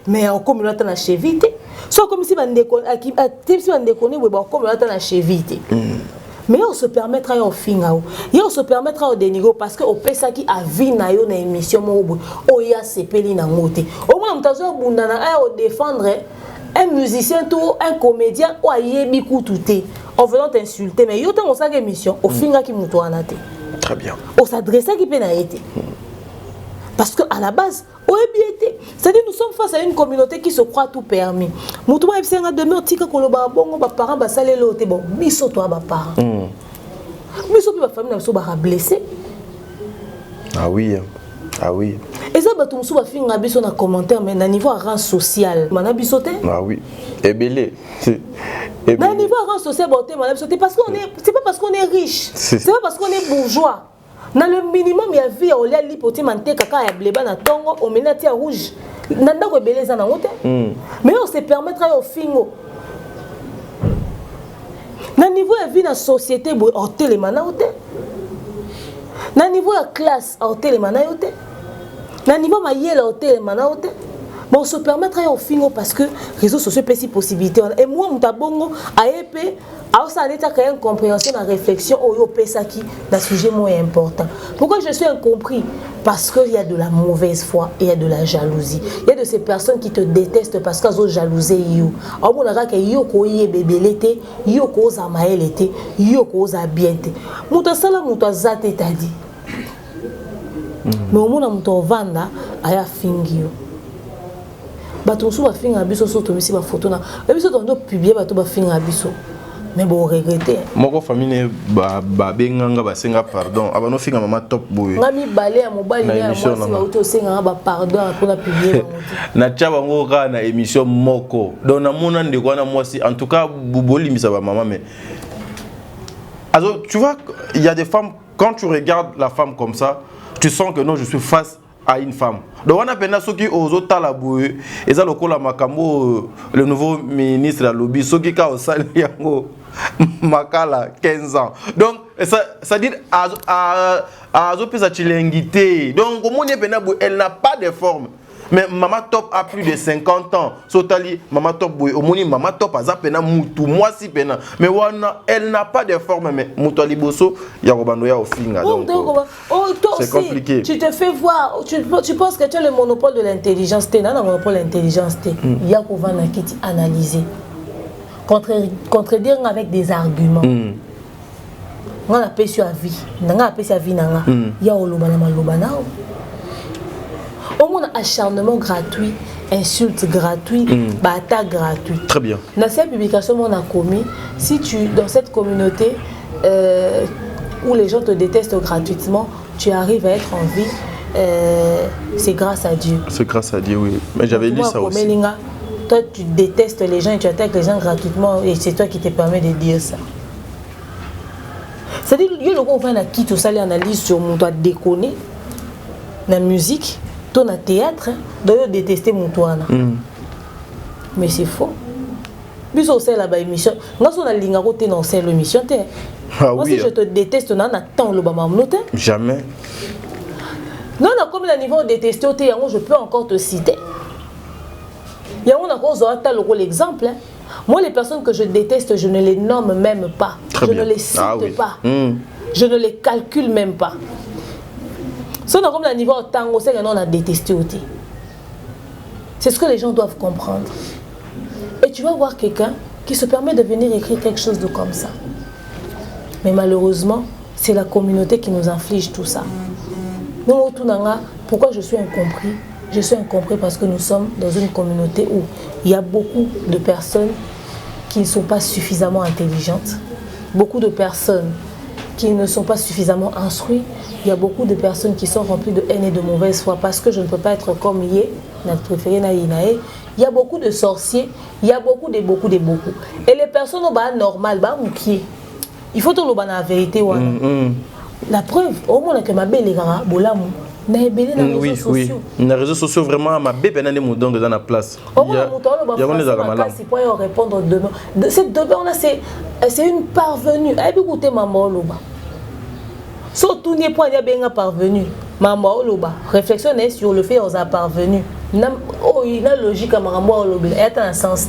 Speaker 2: mais en communauté na chevite soit comme si bande déconner oui bon comme là dans la chevite mais on se permettra au finga on se permettra au dénigrer parce que au pesa qui a vu na yo na émission mo o ya sepeli na ngote au moins mtazo bundana a défendre un musicien tout un comédien ou ayebi kututé en venant t'insulter mais yo tant ça émission au finga qui muto anate
Speaker 1: très bien
Speaker 2: on s'adresse qui peut na été parce que à la base c'est-à-dire nous sommes face à une communauté qui se croit tout permis. Moutouba ebsenga demain tika koloba bongo ba parents ba salelo te bon biso toi ba parents. Biso pe ba famille na biso ba blessé.
Speaker 1: Ah oui. Ah oui.
Speaker 2: Et ça ba tumsu ba finga biso na commentaire mais na niveau rang social. Mana biso te?
Speaker 1: Ah oui. Ebelé.
Speaker 2: Na niveau rang social ba te mana biso te parce qu'on est c'est pas parce qu'on est riche. C'est pas parce qu'on est bourgeois. Dans le minimum, il y a vu au lait l'hypothèse manté kaka ya bleba na tongo au menati rouge. Nanda ko beleza na ngote. Mais on se permettra au fingo. Na niveau de vie dans société bo hôtel les mana hôtel. Na niveau de classe hôtel les mana hôtel. Na niveau mayel hôtel les mana hôtel. Mais on se permettra au fingo parce que réseaux sociaux pesi possibilité et moi mutabongo aep alors ça a créé une compréhension, une réflexion au pesaki d'un sujet moins important. Pourquoi je suis incompris? Parce qu'il y a de la mauvaise foi et il y a de la jalousie. Il y a de ces personnes qui te détestent parce qu'elles ont jalousé you. Alors on a que yo ko yé bébé l'été, yo ko za maël été, yo ko za bien té. Muta sala muta zate tadi. Mais au moins muta vanda aya fingio. Bato sou ba finga biso so to misi ba photo na. Biso to ndo publier bato ba finga biso. Mais bon regretter.
Speaker 1: Moko famille ba benganga ba senga pardon. Aba no finga mama top boy.
Speaker 2: Ngami balé ya mobali ya moi si ba auto senga ba pardon pour la publier.
Speaker 1: Na tchaba ngo ka na émission moko. Donc na mona ndeko na moi si en tout cas buboli misa ba maman mais alors tu vois il y a des femmes quand tu regardes la femme comme ça, tu sens que non je suis face à une femme. Donc on a peine ceux qui osent talaboué et ça le cola makambo le nouveau ministre la lobby ceux qui ka au saliango makala 15 ans. Donc ça dit à zopesa chilengité. Donc comment elle n'a pas de forme. Mais Maman Top a plus de 50 ans. Sotali, Maman Top, Maman Top a pena mutu, moi si pena. Mais elle n'a pas de forme. Mais Moutali Bosso, il y a Robanoya au finga. C'est compliqué.
Speaker 2: Tu te fais voir, tu penses que tu as le monopole de l'intelligence. Tu as le monopole de l'intelligence. Il y a Kovana qui analyser. Contredire avec des arguments. On a payé sur la vie. On a payé sur la vie. Il y a Olobana. Au moins, acharnement gratuit insulte gratuite, attaque gratuite.
Speaker 1: Très bien.
Speaker 2: Dans cette publication, on a commis, si tu, dans cette communauté où les gens te détestent gratuitement, tu arrives à être en vie, c'est grâce à Dieu.
Speaker 1: C'est grâce à Dieu, oui. Mais j'avais lu ça aussi.
Speaker 2: Toi, tu détestes les gens et tu attaques les gens gratuitement et c'est toi qui te permets de dire ça. C'est-à-dire, il y a le gars qui a qui tout ça, l'analyse sur mon toit déconner, dans la musique, dans le théâtre, de détester mon toit. Mais c'est faux. Puis on sait là-bas émission. Moi, si on a l'ingaro, tu n'en sais l'émission. Moi, si je te déteste, on attend le bas.
Speaker 1: Jamais.
Speaker 2: Non, comme le niveau détesté, je peux encore te citer. Il y a encore l'exemple. Moi, les personnes que je déteste, je ne les nomme même pas. Je ne les cite pas. Je ne les calcule même pas. Si on a comme le niveau tango, c'est qu'on a détesté aussi. C'est ce que les gens doivent comprendre. Et tu vas voir quelqu'un qui se permet de venir écrire quelque chose de comme ça. Mais malheureusement, c'est la communauté qui nous inflige tout ça. Nous, pourquoi je suis incompris? Je suis incompris parce que nous sommes dans une communauté où il y a beaucoup de personnes qui ne sont pas suffisamment intelligentes, beaucoup de personnes qui ne sont pas suffisamment instruites, il y a beaucoup de personnes qui sont remplies de haine et de mauvaise foi parce que je ne peux pas être comme Yé, notre préféré Naïnae. Il y a beaucoup de sorciers, il y a beaucoup. Et les personnes normales, il faut tout le la vérité. La preuve, au moins que ma belle est
Speaker 1: oui, oui. Les réseaux sociaux, vraiment, ma bébé n'a pas dans la place.
Speaker 2: Répondre demain. Cette demande-là, c'est une parvenue. Écoutez, maman, surtout, il n'y a pas parvenu. Maman, réflexionner sur le fait qu'on a parvenu. Il y a une logique à maman, il y a un sens.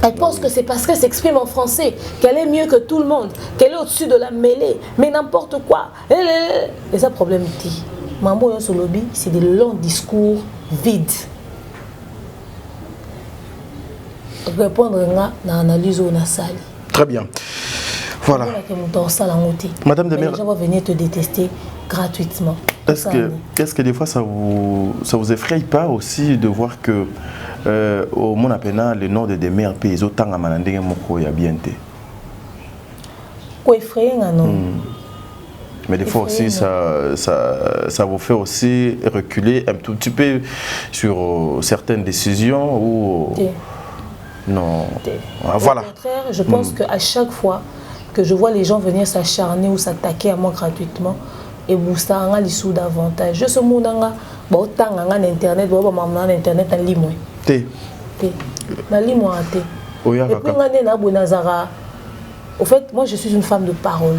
Speaker 2: Elle pense que c'est parce qu'elle s'exprime en français qu'elle est mieux que tout le monde, qu'elle est au-dessus de la mêlée, mais n'importe quoi. Et ça, problème, Mambo sur le lobby, c'est des longs discours vides. Répondre à l'analyse ou à la salle.
Speaker 1: Très bien. Voilà. Madame de Mer,
Speaker 2: les gens vont venir te détester gratuitement.
Speaker 1: Est-ce que des fois ça vous effraie pas aussi de voir que au monde appelle le nom de des mères pays autant à Manandé moko ya bien té.
Speaker 2: Quoi effrayé non.
Speaker 1: Mais des fois aussi ça vous fait aussi reculer un tout petit peu sur certaines décisions ou non. Voilà.
Speaker 2: Au contraire, je pense qu'à chaque fois que je vois les gens venir s'acharner ou s'attaquer à moi gratuitement et booster un lissou davantage. Je ce monde autant en internet, internet en ligne.
Speaker 1: Té.
Speaker 2: Na ligne té. Et puis au fait, moi je suis une femme de parole.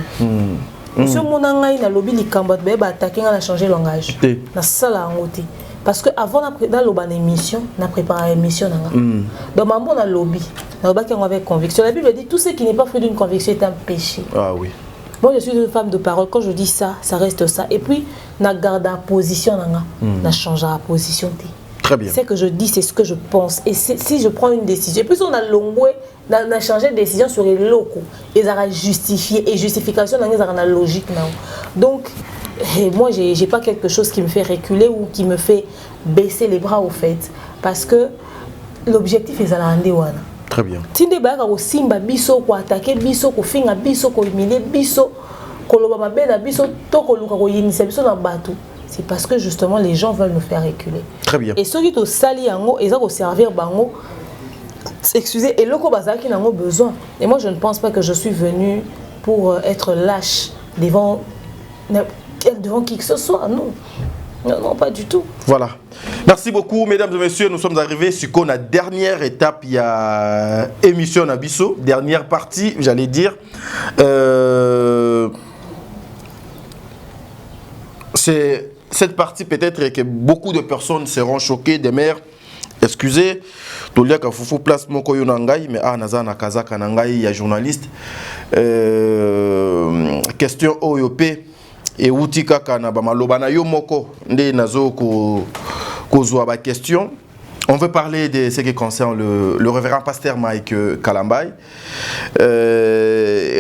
Speaker 2: Monsieur Mounanga il a lobby li kambat ba attaquer a changer langage. Na sala ngoté. Parce que avant dans l'émission, on a préparé l'émission. Donc maman a lobby. On a avec conviction. La Bible dit tout ce qui n'est pas fruit d'une conviction est un péché.
Speaker 1: Ah oui.
Speaker 2: Moi je suis une femme de parole. Quand je dis ça, ça reste ça. Et puis, on garde la position. On a changé la position.
Speaker 1: Très bien.
Speaker 2: Ce que je dis, c'est ce que je pense. Et si je prends une décision, et puis on a longoué, on a changé de décision sur les locaux. Ils ont justifié. Et justification, ils ont la logique. Donc, moi, je n'ai pas quelque chose qui me fait reculer ou qui me fait baisser les bras au fait. Parce que l'objectif est à la rendre.
Speaker 1: Très bien.
Speaker 2: Si on a aussi biso ko attaquer biso ko finga biso ko humilier biso ko loba mabe na biso to ko luka ko yinisa biso na bateau, c'est parce que justement les gens veulent nous faire reculer.
Speaker 1: Très bien.
Speaker 2: Et ceux qui to sali yango et ça ko servir bango, excusez, et loko bazaki nango besoin. Et moi je ne pense pas que je suis venue pour être lâche devant qui que ce soit, non. Non, pas du tout.
Speaker 1: Voilà. Merci beaucoup, mesdames et messieurs. Nous sommes arrivés sur la dernière étape. Il y a émission Nabiso, dernière partie, j'allais dire. C'est cette partie peut-être que beaucoup de personnes seront choquées, des mères. Excusez, tout le monde faut place mon koyo nangai, mais nazana kazaka nangai, il y a journaliste. Question OYOP. Et outika kana ba maloba na yo moko nde nazo ko kozwa ba question. On veut parler de ce qui concerne le révérend pasteur Mike Kalambay.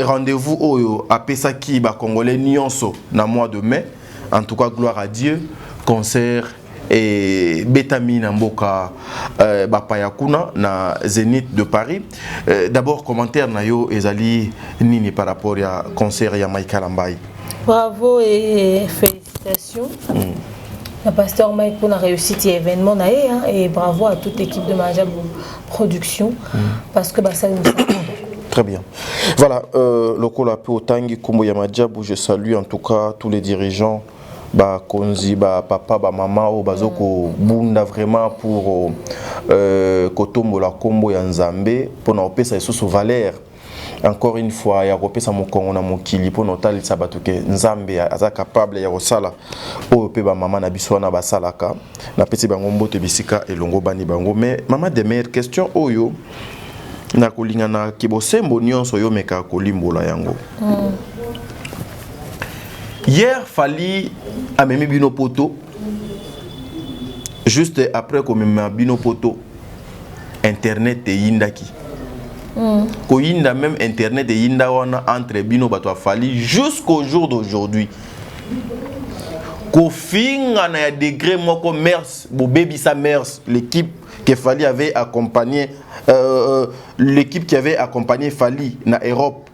Speaker 1: Rendez-vous oyo à Pesaki ba congolais nyonso na mois de mai. En tout cas gloire à Dieu, concert et Betami Namboka Bapayakuna na Zénith de Paris. D'abord commentaire nayo ezali nini par rapport à concert ya Mike Kalambai.
Speaker 2: Bravo et félicitations. Le pasteur Mike pour la réussite et événement et bravo à toute l'équipe de Majab Production parce que ça nous
Speaker 1: Très bien. Voilà, le Kola Tangi Kumbo Yamajab, je salue en tout cas tous les dirigeants, Konzi, papa, maman, Bazoko, Bunda vraiment pour Kotombo la Kombo Yanzambe, pour nous appeler ça sous valeur. Encore une fois, il y a repé ça mon Congo na mokili pour notal sabatuke Nzambe aza capable ya rosala o pe ba maman na biswana basalaka na peti bango mbote bisika elongo bani bango mais maman de meilleures questions oyo na kolingana kibosembo nyonso yo meka kolimbola yango. Hier Fali a memi bino poto juste après ko memi bino poto internet e yindaki. Ko yinda même internet e yinda wana entre bino bato Fali jusqu'au jour d'aujourd'hui. Ko finga na ya degré moko mers bo baby sa mers l'équipe que Fali avait accompagné l'équipe qui avait accompagné Fali na Europe.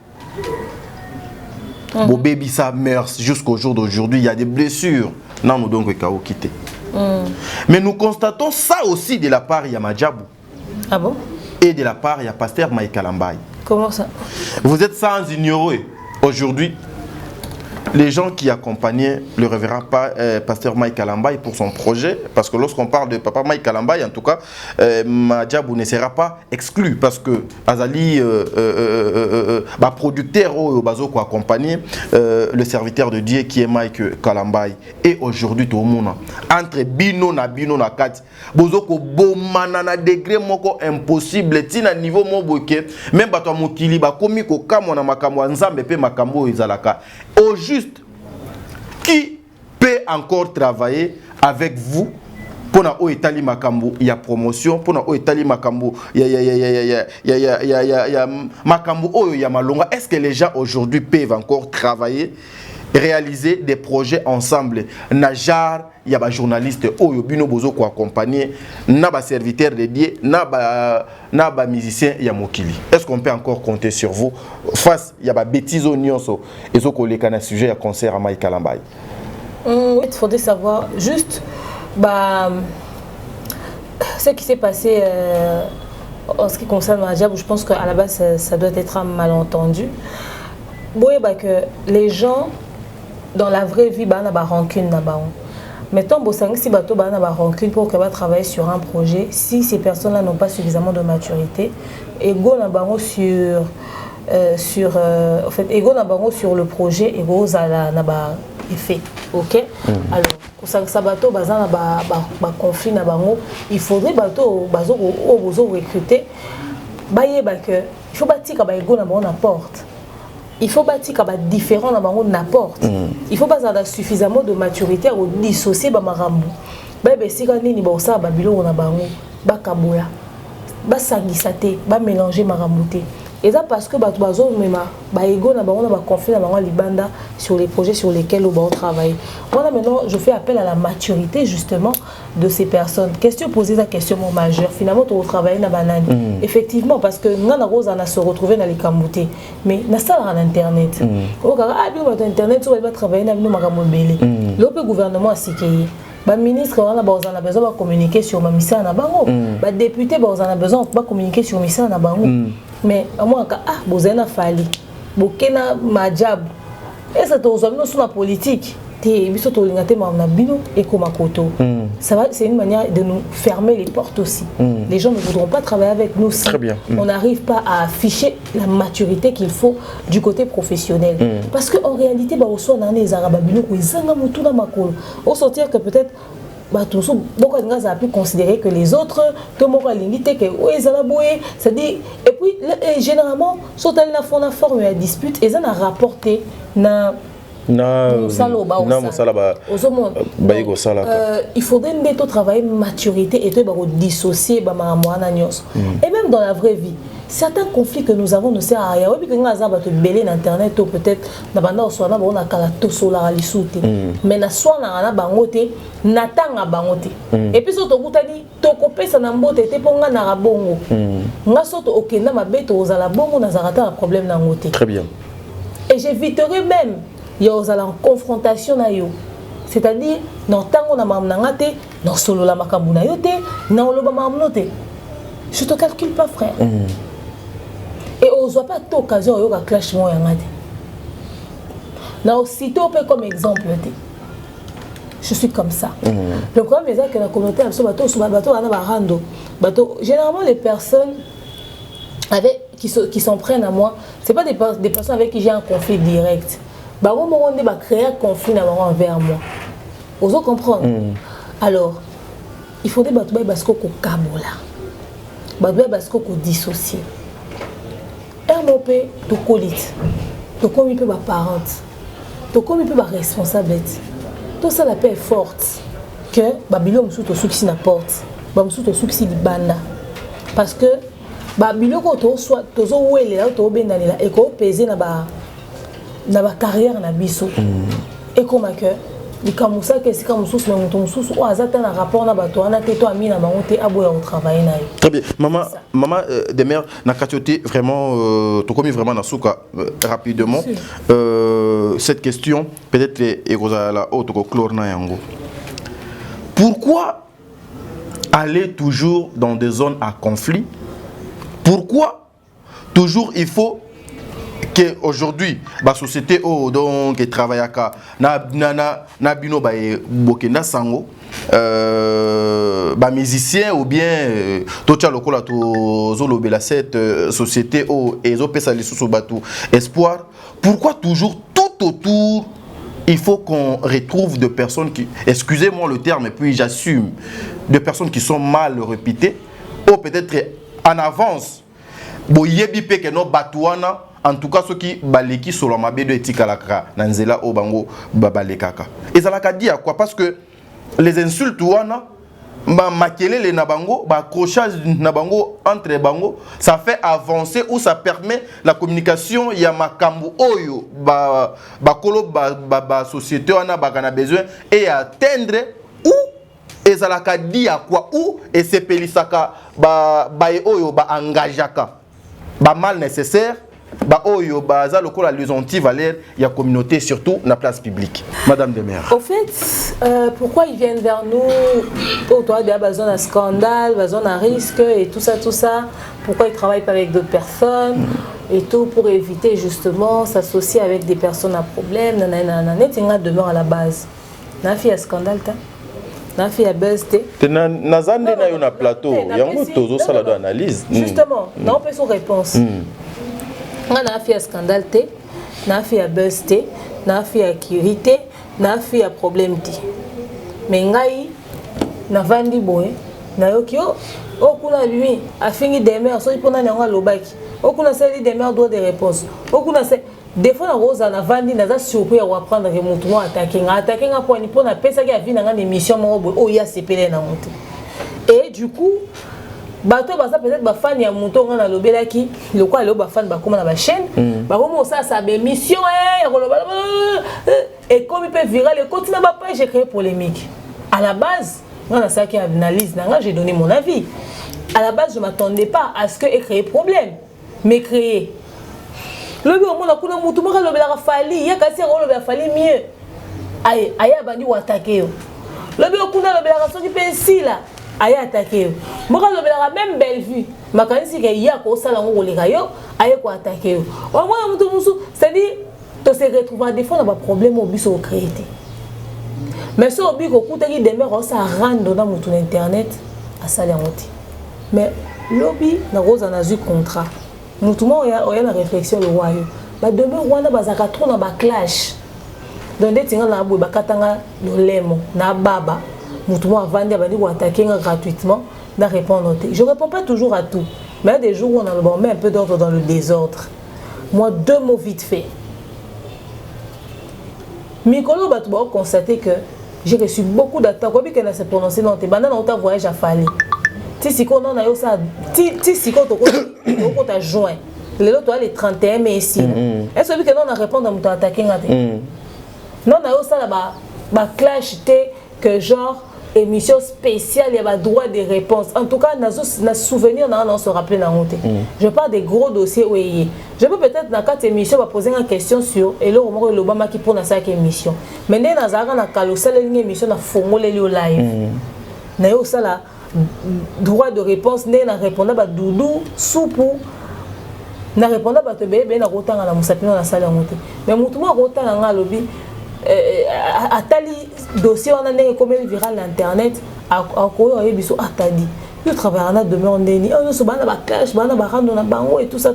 Speaker 1: Bo baby sa mers jusqu'au jour d'aujourd'hui, il y a des blessures. Non nous donc ka quitté. Mais nous constatons ça aussi de la part de Yamajabou.
Speaker 2: Ah bon?
Speaker 1: Et de la part de pasteur Mike Kalambai.
Speaker 2: Comment ça?
Speaker 1: Vous êtes sans ignorer aujourd'hui les gens qui accompagnaient le révérend pasteur Mike Kalambai pour son projet, parce que lorsqu'on parle de papa Mike Kalambai, en tout cas, Majabou ne sera pas exclu, parce que Azali, producteur au bazo qui accompagne le serviteur de Dieu qui est Mike Kalambai, et aujourd'hui tout le monde entre bino na kat, bozo ko bomana na degré moko impossible, tina niveau moboke, même bato mokili ba komi ko kamo na makambo nzambe pe makambo izalaka. Au juste, qui peut encore travailler avec vous pour na o etali makambo ya promotion, pour na o etali makambo makambo oyo ya malonga? Est-ce que les gens aujourd'hui peuvent encore travailler, réaliser des projets ensemble? Najar, il y a des journalistes oyo bino bozo ko accompagner, na ba serviteur de Dieu, na ba musicien ya mokili. Est-ce qu'on peut encore compter sur vous face il y a ba bêtises nyonso ezo ko leka na sujet ya concert à Mike Kalambai?
Speaker 2: Oui, il faudrait savoir juste ce qui s'est passé en ce qui concerne Majab, je pense qu'à la base ça doit être un malentendu. Que les gens dans la vraie vie na ba rancune na ba. Mettons si bato ba na ba rancune pour que va travailler sur un projet, si ces personnes-là n'ont pas suffisamment de maturité, ego na bango sur en fait ego na bango sur le projet, ego zala na ba effet. OK? Alors ça bato baza na ba conflit na bango, il faudrait bato bazo recruter que il faut bâtir ba ego na bango na porte. Il faut bâtir comme différent dans bango n'importe. Il faut pas avoir suffisamment de maturité pour dissocier ba marambu. Bébé si quand ni ba ça ba bilo na bango ba kabola. Ba sangisate, ba mélanger marambuté. Et ça parce que ba bazo mema ba ego na bango na ba conflit na bango libanda sur les projets sur lesquels on travaille. Voilà, maintenant je fais appel à la maturité justement de ces personnes. Question posée la question majeure. Finalement tu travailles na banane. Effectivement parce que ngana rose na se retrouver dans les kambuté. Mais na ça en internet. Au cas bien internet tu vas travailler na bino makambo belé. Le gouvernement a sikeye. Ba ministre on a besoin de communiquer sur ma mission na bango. Ba député on a besoin de communiquer sur mission na bango. Mais à moi bozena fali. Bokena Majab. Et ça te rejoint sur la politique. C'est une manière de nous fermer les portes aussi. Les gens ne voudront pas travailler avec nous si on n'arrive pas à afficher la maturité qu'il faut du côté professionnel. Parce qu'en réalité, on sentir que peut-être beaucoup de gens ont pu considérer que les autres, c'est-à-dire, et puis généralement, quand ils font la forme de dispute, ils ont rapporté il faudrait mettre au travail maturité et dissocier et même dans la vraie vie certains conflits que nous avons ne servent à rien. Oui, puis quand on a belé internet ou peut-être na banda oswana on a kala to sola lisute. Mais na swana na bangote na tanga bangote. Et puis surtout kutani to kopesa na mbote te ponga na rabongo. Nga soto okenda mabeto ozala bongo na zarata un problème na ngote.
Speaker 1: Très bien.
Speaker 2: Et j'éviterai même y a en confrontation na yo. C'est-à-dire dans tango na mamnangate, dans solo la makambuna yote, na oloba mamnote. Je te calcule pas, frère. Et on ne voit pas toute occasion où il y a un clash. Aussitôt, comme exemple, je suis comme ça. Le problème est que la communauté, généralement, les personnes qui s'en prennent à moi, ce ne sont pas des personnes avec qui j'ai un conflit direct. On va créer un conflit envers moi. Vous comprenez? Alors, il faut des bâtiments parce qu'on est kabola. Parce qu'on est dissocié. RMOP, tu colles. Tu comme il peut ma parente. Tu comme il peut ma responsable. Tout ça la paix est forte. Que Babylone sous ton souci na porte. Babylone sous ton souci de banda. Parce que Babylone quand tu soit tu où elle est là tu es bien là et qu'on pèse na ba carrière na biso. Et comment que les camusa que c'est comme sous mais ton sous ou azata na rapport na bato na teto ami na bangote aboya au travail na.
Speaker 1: Très bien. Maman des mères na katioté vraiment to commis vraiment na souka rapidement cette question peut-être la autre chlore na yango. Pourquoi aller toujours dans des zones à conflit? Pourquoi toujours il faut que aujourd'hui la société donc travaille à na bino ba bokenda sango ba musicien ou bien tocha lokola to zolobela cette société ezo pesa lisusu batu espoir? Pourquoi toujours tout autour il faut qu'on retrouve des personnes qui, excusez-moi le terme et puis j'assume, des personnes qui sont mal réputées ou peut-être en avance boyebi pe que no batuana. En tout cas, ceux qui baleki sur la mabé de etikalaka nanzela obango babalekaka. Et ça l'a dit à quoi? Parce que les insultes ouana makele les nabango, accrochage nabango entre bango, ça fait avancer ou ça permet la communication. Il y a makambo oyo kolo société wana bakana besoin et atteindre ou et ça l'a dit à quoi ou et c'est pelisaka oyo engageaka mal nécessaire. Oyo baza lokola les anti-valeurs, il y a communauté surtout dans la place publique. Madame Demère.
Speaker 2: Au fait, pourquoi ils viennent vers nous? Toi, il y a besoin d'un scandale, besoin d'un risque et tout ça. Pourquoi ils ne travaillent pas avec d'autres personnes et tout pour éviter justement s'associer avec des personnes à problème. Nanana, demeure à la base. Na fi a scandale ta. Na fi a buzz te.
Speaker 1: Nazande na yo na plateau. Yango tozo sala do analyse.
Speaker 2: Justement, non peut son réponse. On a fait un scandale, on a fait un buzz, on a fait un curité, on a fait un problème. Mais ngai na vandi boy, na yokio, okuna lui a fini des mères, so il pona nyanga lobaki. Okuna seli des mères droit de réponse. Okuna se des fois na rosa na vandi na za surpris à prendre que mutumo attaquer nga point ni pona pesa ki a vi na nga émission mo boy o ya sepele na monte. Et du coup bato basa peut-être ba fan ya moto ngana lobelaki lokwa lo ba fan ba koma na ba chaîne ba komo ça ba émission ya koloba et comme il peut viral et continue ba page j'ai créé polémique. À la base, ngana ça qui analyse nanga j'ai donné mon avis. À la base, je m'attendais pas à ce que ait créé problème, mais créé. Le bio mona kuna moto mo lobela fali ya kasi lobela fali mieux. Aïe aya bandi ou attaquer. Le bio kuna lobela so qui pensi là. Aya attaqué. Moi quand je même belle vue, ma kanisi que ya ko sala ngo le gayo, aya ko attaqué. Au moins mutu musu, c'est-à-dire to se retrouver des fois na ba problème au biso créé. Mais so obi ko kutaki demeure ça rendre dans mutu internet à sala ngoti. Mais lobby na rosa na zu contrat. Mutu mo ya na réflexion le royaume. Ba demeure wana bazaka trop na ba clash. Donc des tinga na bo ba katanga le lemo na baba. Moutouma vendre à venir ou attaquer gratuitement, d'en répondre. Je ne réponds pas toujours à tout, mais il y a des jours où on met un peu d'ordre dans le désordre. Moi, 2 mots vite fait. Mikolo va constater que j'ai reçu beaucoup d'attaques. Comment on s'est prononcé dans tes bananes, on t'a voyage à Fali. ti siko non na yo ça ti siko to ko ta juin les autres les 31 mai ici est-ce que non na répondre à mon attaquer ngate non na yo ça là ba clash té que genre émission spéciale, il y a droit de réponse. En tout cas, na souvenir, on se rappelle dans honte. Je parle des gros dossiers où il y. Je peux peut-être dans cette émission poser une question sur et là on l'Obama qui prend dans cette émission. Mais dans na kalosala une émission na formule le live. Na yo ça là droit de réponse na répondre ba doudou soupou na répondre ba te bébé na rotanga na musapino na sala honte. Mais mutu mo rotanga nga lobi atali dossier on a né comme viral sur internet à quoi il biso atadi yo travailler na demain ndeni on so bana ba clash bana ba rando na bango et tout ça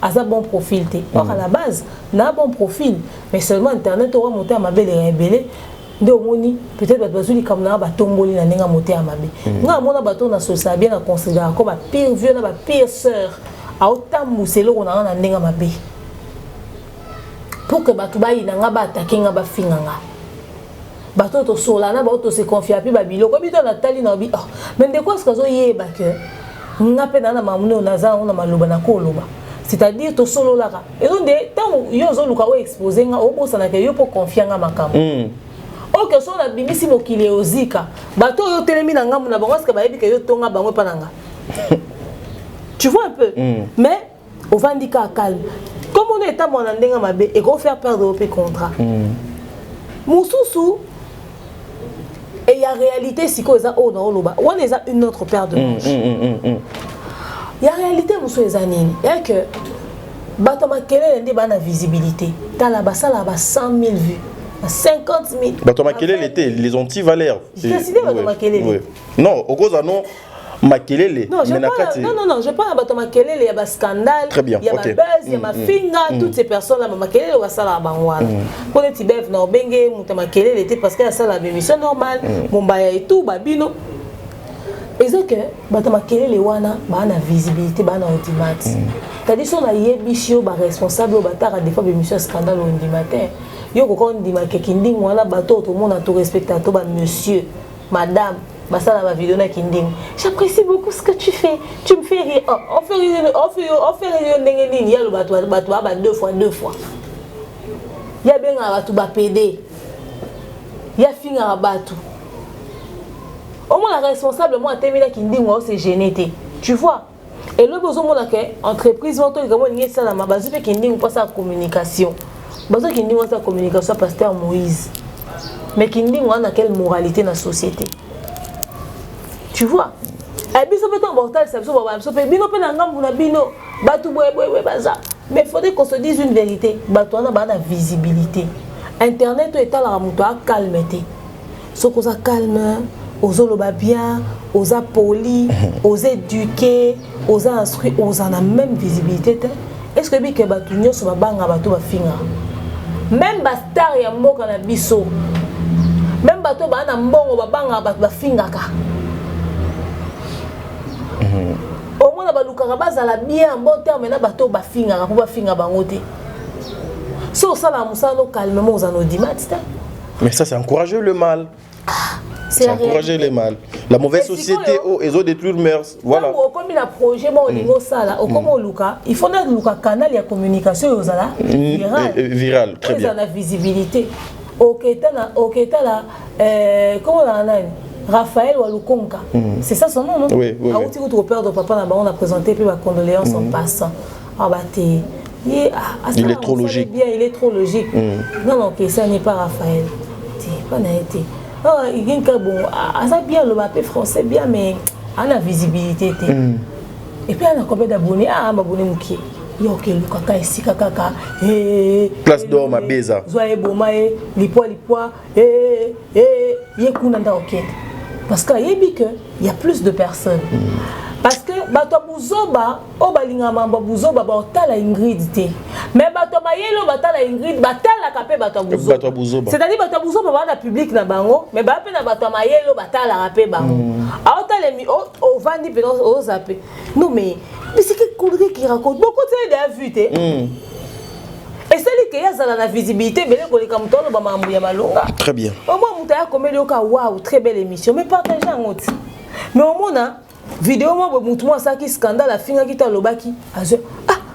Speaker 2: à ça bon profil té or à la base na bon profil mais seulement internet on va monter à ma belle rebelle de moni peut-être ba bazuli comme na ba tomboli na ninga monter à ma be nga mona bato na so ça bien à considérer comme ba pire vieux na ba pire sœur a autant muselo on a na ninga ma be pour que bato ba inanga ba attaquer nga ba finganga bato to solana ba to se confier puis ba biloko bito na tali na bi mais de quoi ce que zo yeba que nga pe na mamuno na za on na maloba na ko loba c'est-à-dire to solo la ka et donc de tant yo zo luka o exposer nga o bosa na ke yo pour confier nga makamo OK so na bimisi mokili ozika bato yo telemi na ngamu na bango parce que ba yebi ke yo tonga bango pa nanga tu vois un peu mais au vandika calme comme on est à mon andinga mabe et qu'on faire perdre au contrat Moussousou et il y a réalité si quoi ça oh non loba on est à une autre paire de manches il y a réalité Moussou les années et que batoma kele ndé bana visibilité ta la basa la 100 000 vues 50 000
Speaker 1: batoma kele était les anti-valeurs
Speaker 2: j'ai décidé batoma kele
Speaker 1: non au cause non Makelele,
Speaker 2: non, je parle de Makelele, il y a un scandale, il y a un buzz, il y a un finger, toutes ces personnes-là, Makelele, on va ça là, pour les Tibet, non, Bengue, Makelele était parce qu'il y a ça la émission normale, Mombaya et tout, Babino. Et c'est que, Makelele, wana, na visibilité, na ultimate. C'est-à-dire, si on a yébishio, responsable, à des fois, l'émission scandale au matin, yo ko dit ma kekindi wana bato tout le monde a tout respecté à toi monsieur, madame. Basta la vidéo na kinding. J'apprécie beaucoup ce que tu fais. Tu me fais rire. On fait rire ndengeni ya lo bato ba deux fois. Ya benga bato ba PD. Ya finga bato. Au moins la responsable moi terminer kinding moi c'est gêné. Tu vois? Et le besoin moi que entreprise monto comme ni ça la ma base fait kinding pas sa communication. Base kinding sa communication pasteur Moïse. Mais kinding on a quelle moralité dans la société? Tu vois? Et puis ça peut être mortel, ça peut être bino pe na ngambu na bino, batu boye baza. Mais il faudrait qu'on se dise une vérité, batu na ba na visibilité. Internet est à la muto a calmeté. So ko za calme, ozo loba bien, oza poli, oza éduquer, oza instruire, oza na même visibilité. Est-ce que bi ke batu nyoso ba banga batu ba finga? Même ba star ya mboka na biso. Même batu ba na mbongo ba banga batu ba finga ka. Au moins la luka baza la bien en bon terme na bato ba finga ko ba finga bango te. So ça la musa no calmement aux anodimat.
Speaker 1: Mais ça c'est encourager le mal. C'est encourager le mal. La mauvaise société ils ont détruit le mœurs. Voilà.
Speaker 2: Comme il a projet mon lingo ça là, comme luka, il faut notre luka canal ya communication aux ala
Speaker 1: viral très bien.
Speaker 2: Ils ont la visibilité. OK là comment on a Raphaël Walukonka, c'est ça son nom, non?
Speaker 1: Oui.
Speaker 2: Au père de papa, on a présenté puis ma condoléance en passant. Il est trop logique. Il est trop logique. Non, ça n'est pas Raphaël. Pas été. Il y a bon, ça bien le mapé français bien, mais on a visibilité. Et puis on a combien d'abonnés? M'abonner mouki. Yo ke lukaka ici kaka
Speaker 1: place d'or ma beza.
Speaker 2: Zoye bomae lipwa yekuna nda OK. Parce qu'il y a plus de personnes. Parce que bato buzoba o balinga mamba buzoba ba otala Ingrid te. Mais bato mayelo batala Ingrid batala kapé bato buzoba. C'est-à-dire bato buzoba ba na public na bango, mais ba pe na bato mayelo batala rapé bango. A otala mi o vandi pe o zappé. Non mais c'est que Koudri qui raconte beaucoup de déjà vu te. Et celui qui a la visibilité,
Speaker 1: très bien.
Speaker 2: Au moins, on a comme waouh, très belle émission. Mais partagez en autre. Mais au moins, vidéo moi mutu moi ça qui scandale la finga qui t'a lobaki ah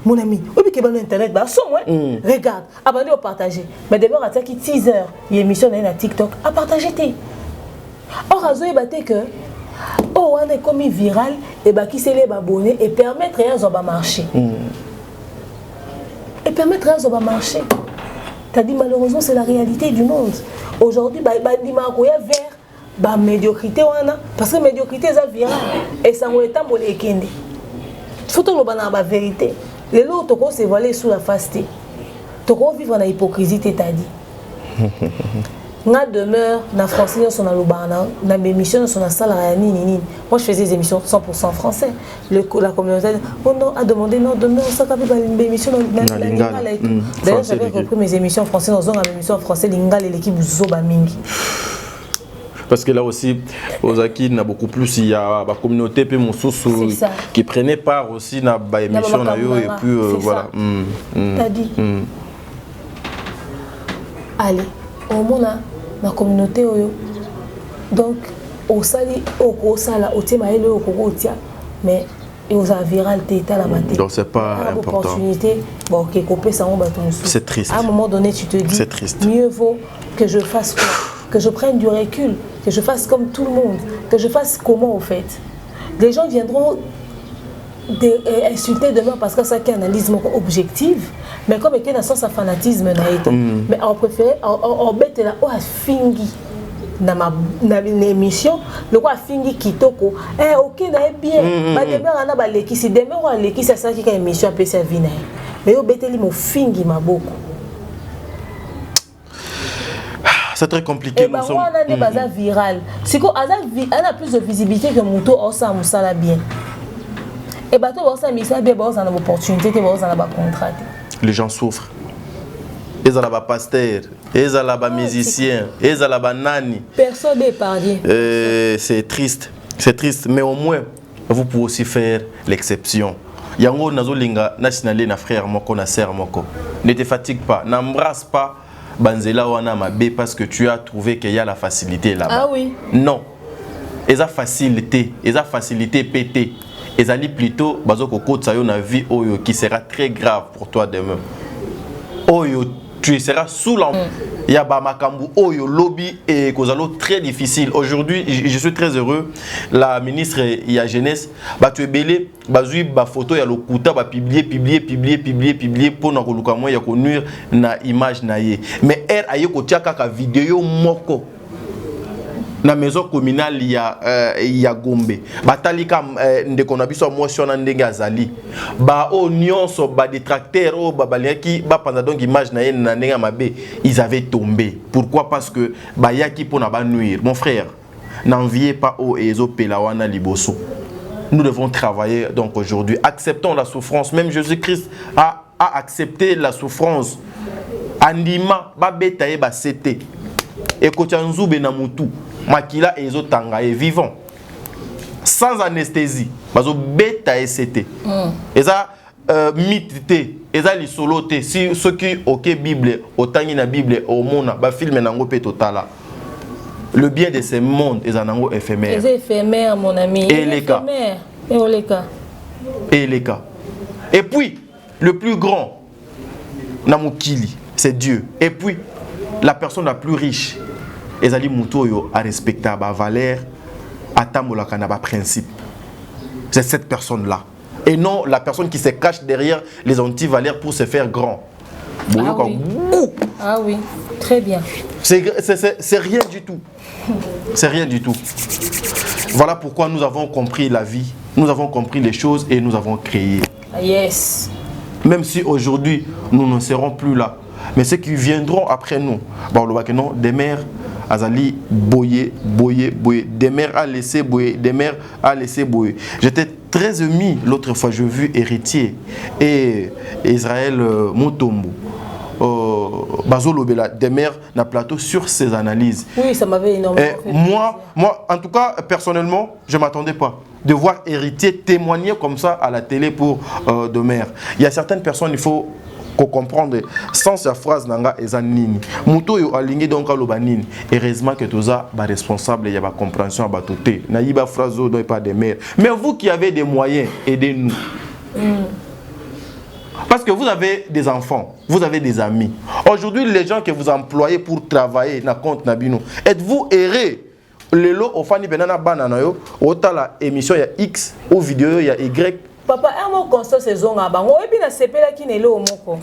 Speaker 2: mon ami obi ke bano internet ba so moi regarde abandé au partager mais d'abord attaque teaser émission na TikTok à partager té or azo ebate que oh on est comme viral et bah qui c'est les abonnés et permettre rien à marcher et permettre rien à marcher. T'as dit malheureusement c'est la réalité du monde aujourd'hui bah dimakoya vers bah médiocrité wana parce que médiocrité ça viral et ça va être molé kende faut tout le bana ba vérité les autres ko se voiler sous la fasteté to ko vivre na hypocrisie t'as dit na demeure na français son na lobana na émission son na salle nini moi je faisais des émissions 100% français la communauté oh non a demandé non demeure ça ka ba émission na lingala et tout d'ailleurs j'avais repris mes émissions français dans une émission français lingala et l'équipe zo ba mingi.
Speaker 1: Parce que là aussi, aux acquis, il y a beaucoup plus, il y a la communauté qui prenait part aussi dans l'émission et puis voilà.
Speaker 2: T'as dit. Allez, au moins la communauté donc au sali au sala au tema ele au kokotia mais et aux viral t'état la matinée.
Speaker 1: Donc c'est pas important.
Speaker 2: Opportunité bon qui couper ça on bâton.
Speaker 1: C'est triste.
Speaker 2: À un moment donné tu te dis
Speaker 1: c'est triste.
Speaker 2: Mieux vaut que je fasse quoi? Que je prenne du recul, que je fasse comme tout le monde, que je fasse comment au fait. Les gens viendront insulter demain parce que ça qui analyse objective, mais comme il y a un sens de fanatisme, mais on préfère, on bête là, on a fingi dans l'émission, le quoi fingi kitoko, ok, n'a bien, mais demain on a baleki, si demain on a l'équipe, c'est ça qui a une émission à PCV, mais on bête li mo fingi ma beaucoup.
Speaker 1: C'est très compliqué.
Speaker 2: Et bah, on a des bases virales. C'est qu'on a plus de visibilité que Mouto Osa Moussala bien. Et bah, toi, Osa Moussala bien, on a une opportunité, on a un contrat.
Speaker 1: Les gens souffrent. Ils ont la pasteur, ils ont la musicien, ils ont la nani.
Speaker 2: Personne n'est épargné.
Speaker 1: C'est triste. C'est triste. Mais au moins, vous pouvez aussi faire l'exception. Yango Nazolinga, nationalé, na frère moko, na sœur moko. Ne te fatigue pas, n'embrasse pas. Banzela wana mabe parce que tu as trouvé qu'il y a la facilité là-bas.
Speaker 2: Ah oui.
Speaker 1: Non. Et ça facilité pété. Et ça dit plutôt bazoko kotsa yo na vie oyo qui sera très grave pour toi demain. Oyo tu seras sous l'emprise. Il y a Bamakambu oyo lobby et kozalo très difficile. Aujourd'hui, je suis très heureux. La ministre y a jeunesse, bah tu es belé, bazui ba photo ya lokuta ba publier pour na koluka mo ya konnuire na image na ye. Mais elle aye ko tia kaka vidéo moko. Na maison communale ya Gombe batali kam ndeko na biso motion na ndenge azali ba o nyonso ba détracteur o ba baliaki ba panda donc image na ye na ndenge mabe ils avaient tombé. Pourquoi? Parce que ba yaki pona ba nuire. Mon frère, n'enviez pas o ezo pelawana liboso. Nous devons travailler donc aujourd'hui. Acceptons la souffrance. Même Jésus-Christ a accepté la souffrance. Andima ba betaye ba sete. Et kochanzube na mutu. Makila et Zotanga est vivant. Sans anesthésie. Bazo beta et c'était. Et ça, mythe, et ça, les soloté. Si ceux qui, ok, Bible, autant y na Bible, au monde, ba film nango pe totala. Le bien de ces mondes est un nango éphémère.
Speaker 2: Les éphémères, mon ami.
Speaker 1: Et les cas. Et les cas. Et puis, le plus grand, Namukili, c'est Dieu. Et puis, la personne la plus riche, Ezali Moutoyo a respecté ma valeur, à Tamolaka na ba principe. C'est cette personne-là. Et non la personne qui se cache derrière les anti-valeurs pour se faire grand.
Speaker 2: Ah oui. Ah oui, très bien.
Speaker 1: C'est rien du tout. C'est rien du tout. Voilà pourquoi nous avons compris la vie, nous avons compris les choses et nous avons créé.
Speaker 2: Yes.
Speaker 1: Même si aujourd'hui nous ne serons plus là, mais ceux qui viendront après nous, des mères Azali boyer, des mères à laisser boyer, des mères à laisser boyer. J'étais très ému l'autre fois, je vu Héritier et Israël Mutombo. Bazolobela des mères na plateau sur ces analyses.
Speaker 2: Oui, ça m'avait énormément fait
Speaker 1: moi, en tout cas, personnellement, je ne m'attendais pas de voir Héritier témoigner comme ça à la télé pour de mère. Il y a certaines personnes, il faut ko comprendre sens ya phrase nanga eza nini muto yo alingi donc aloba nini heureusement que toza ba responsable ya ba compréhension ba toté na yiba phrase do pas de mère mais vous qui avez des moyens aidez-nous. Parce que vous avez des enfants, vous avez des amis. Aujourd'hui, les gens que vous employez pour travailler na compte nabino, êtes-vous erré? Le lot au fani benana banana yo, otala émission ya X ou vidéo ya Y.
Speaker 2: Papa, un mot constat saison à bango et puis na sepela qui n'est lo moko.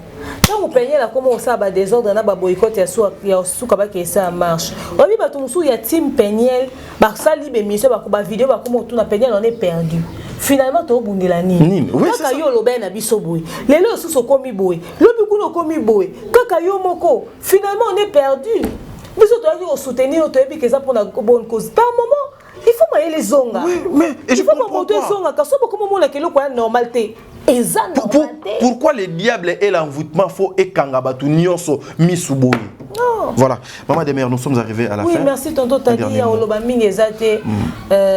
Speaker 2: Quand vous peignez la comment ça ba désordre na ba boycott ya souka ba que ça marche. Obi ba tumsu ya team peignel ba sali be mission ba vidéo ba comment tout na peignel on est perdu. Finalement to bundela nini. Kaka yo lo na biso boy. Lelo sous so komi boy. Lo bi kuno komi boy. Kaka yo moko. Finalement on est perdu. Biso to yo soutenir to ebi que ça pour la bonne cause. Par moment il faut mailler les zonga.
Speaker 1: Oui, mais
Speaker 2: il faut pas monter zonga car ça comment mon la kelo quoi normalité.
Speaker 1: Pourquoi le diable est l'envoûtement faut et kangabatu nyonso misuboy. Voilà, maman des mères, nous sommes arrivés à la fin.
Speaker 2: Oui, merci tonton Tadi Oloba Mingezate.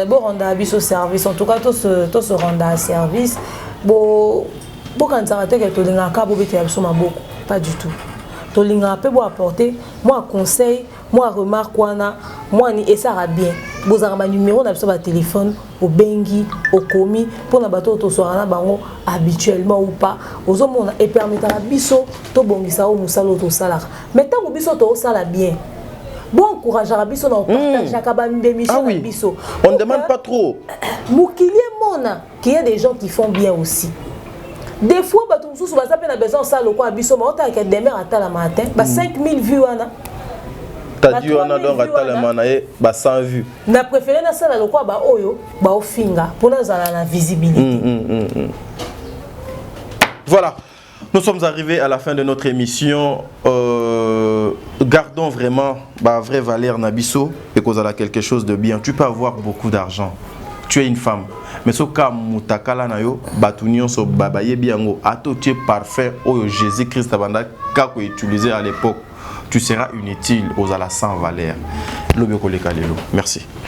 Speaker 2: Bon rendre à biso service. En tout cas, tout se rendre à service. Bon quand ça va être que tu l'as encore beaucoup pas du tout. Tolinga peut apporter moi conseil, moi remarque moi ni et ça va bien. Vous avez un numéro de téléphone au bengi, au commis pour na bateau to soirana bango habituellement ou pas. Aux hommes et permettre à biso to bongisa ou musalo to sala. Mais tant que biso to sala bien. Bon courage à biso na partage akabambe mission biso.
Speaker 1: On ne demande pas trop.
Speaker 2: Moukilie mona qu'il y a des gens qui font bien aussi. Des fois, si vous avez besoin de ça, vous avez besoin de matin, 5000 vues.
Speaker 1: Tu as dit qu'on a donc 100 vues.
Speaker 2: On a préféré ça pour nous la visibilité.
Speaker 1: Voilà, nous sommes arrivés à la fin de notre émission. Gardons vraiment la vraie valeur Nabiso et qu'on a quelque chose de bien. Tu peux avoir beaucoup d'argent. Tu es une femme. Mais ce cas mutakala na yo batunion so babaye biango ato tu es parfait au Jésus Christ abanda kako utilisé à l'époque tu seras inutile aux ala sans valeur. Merci.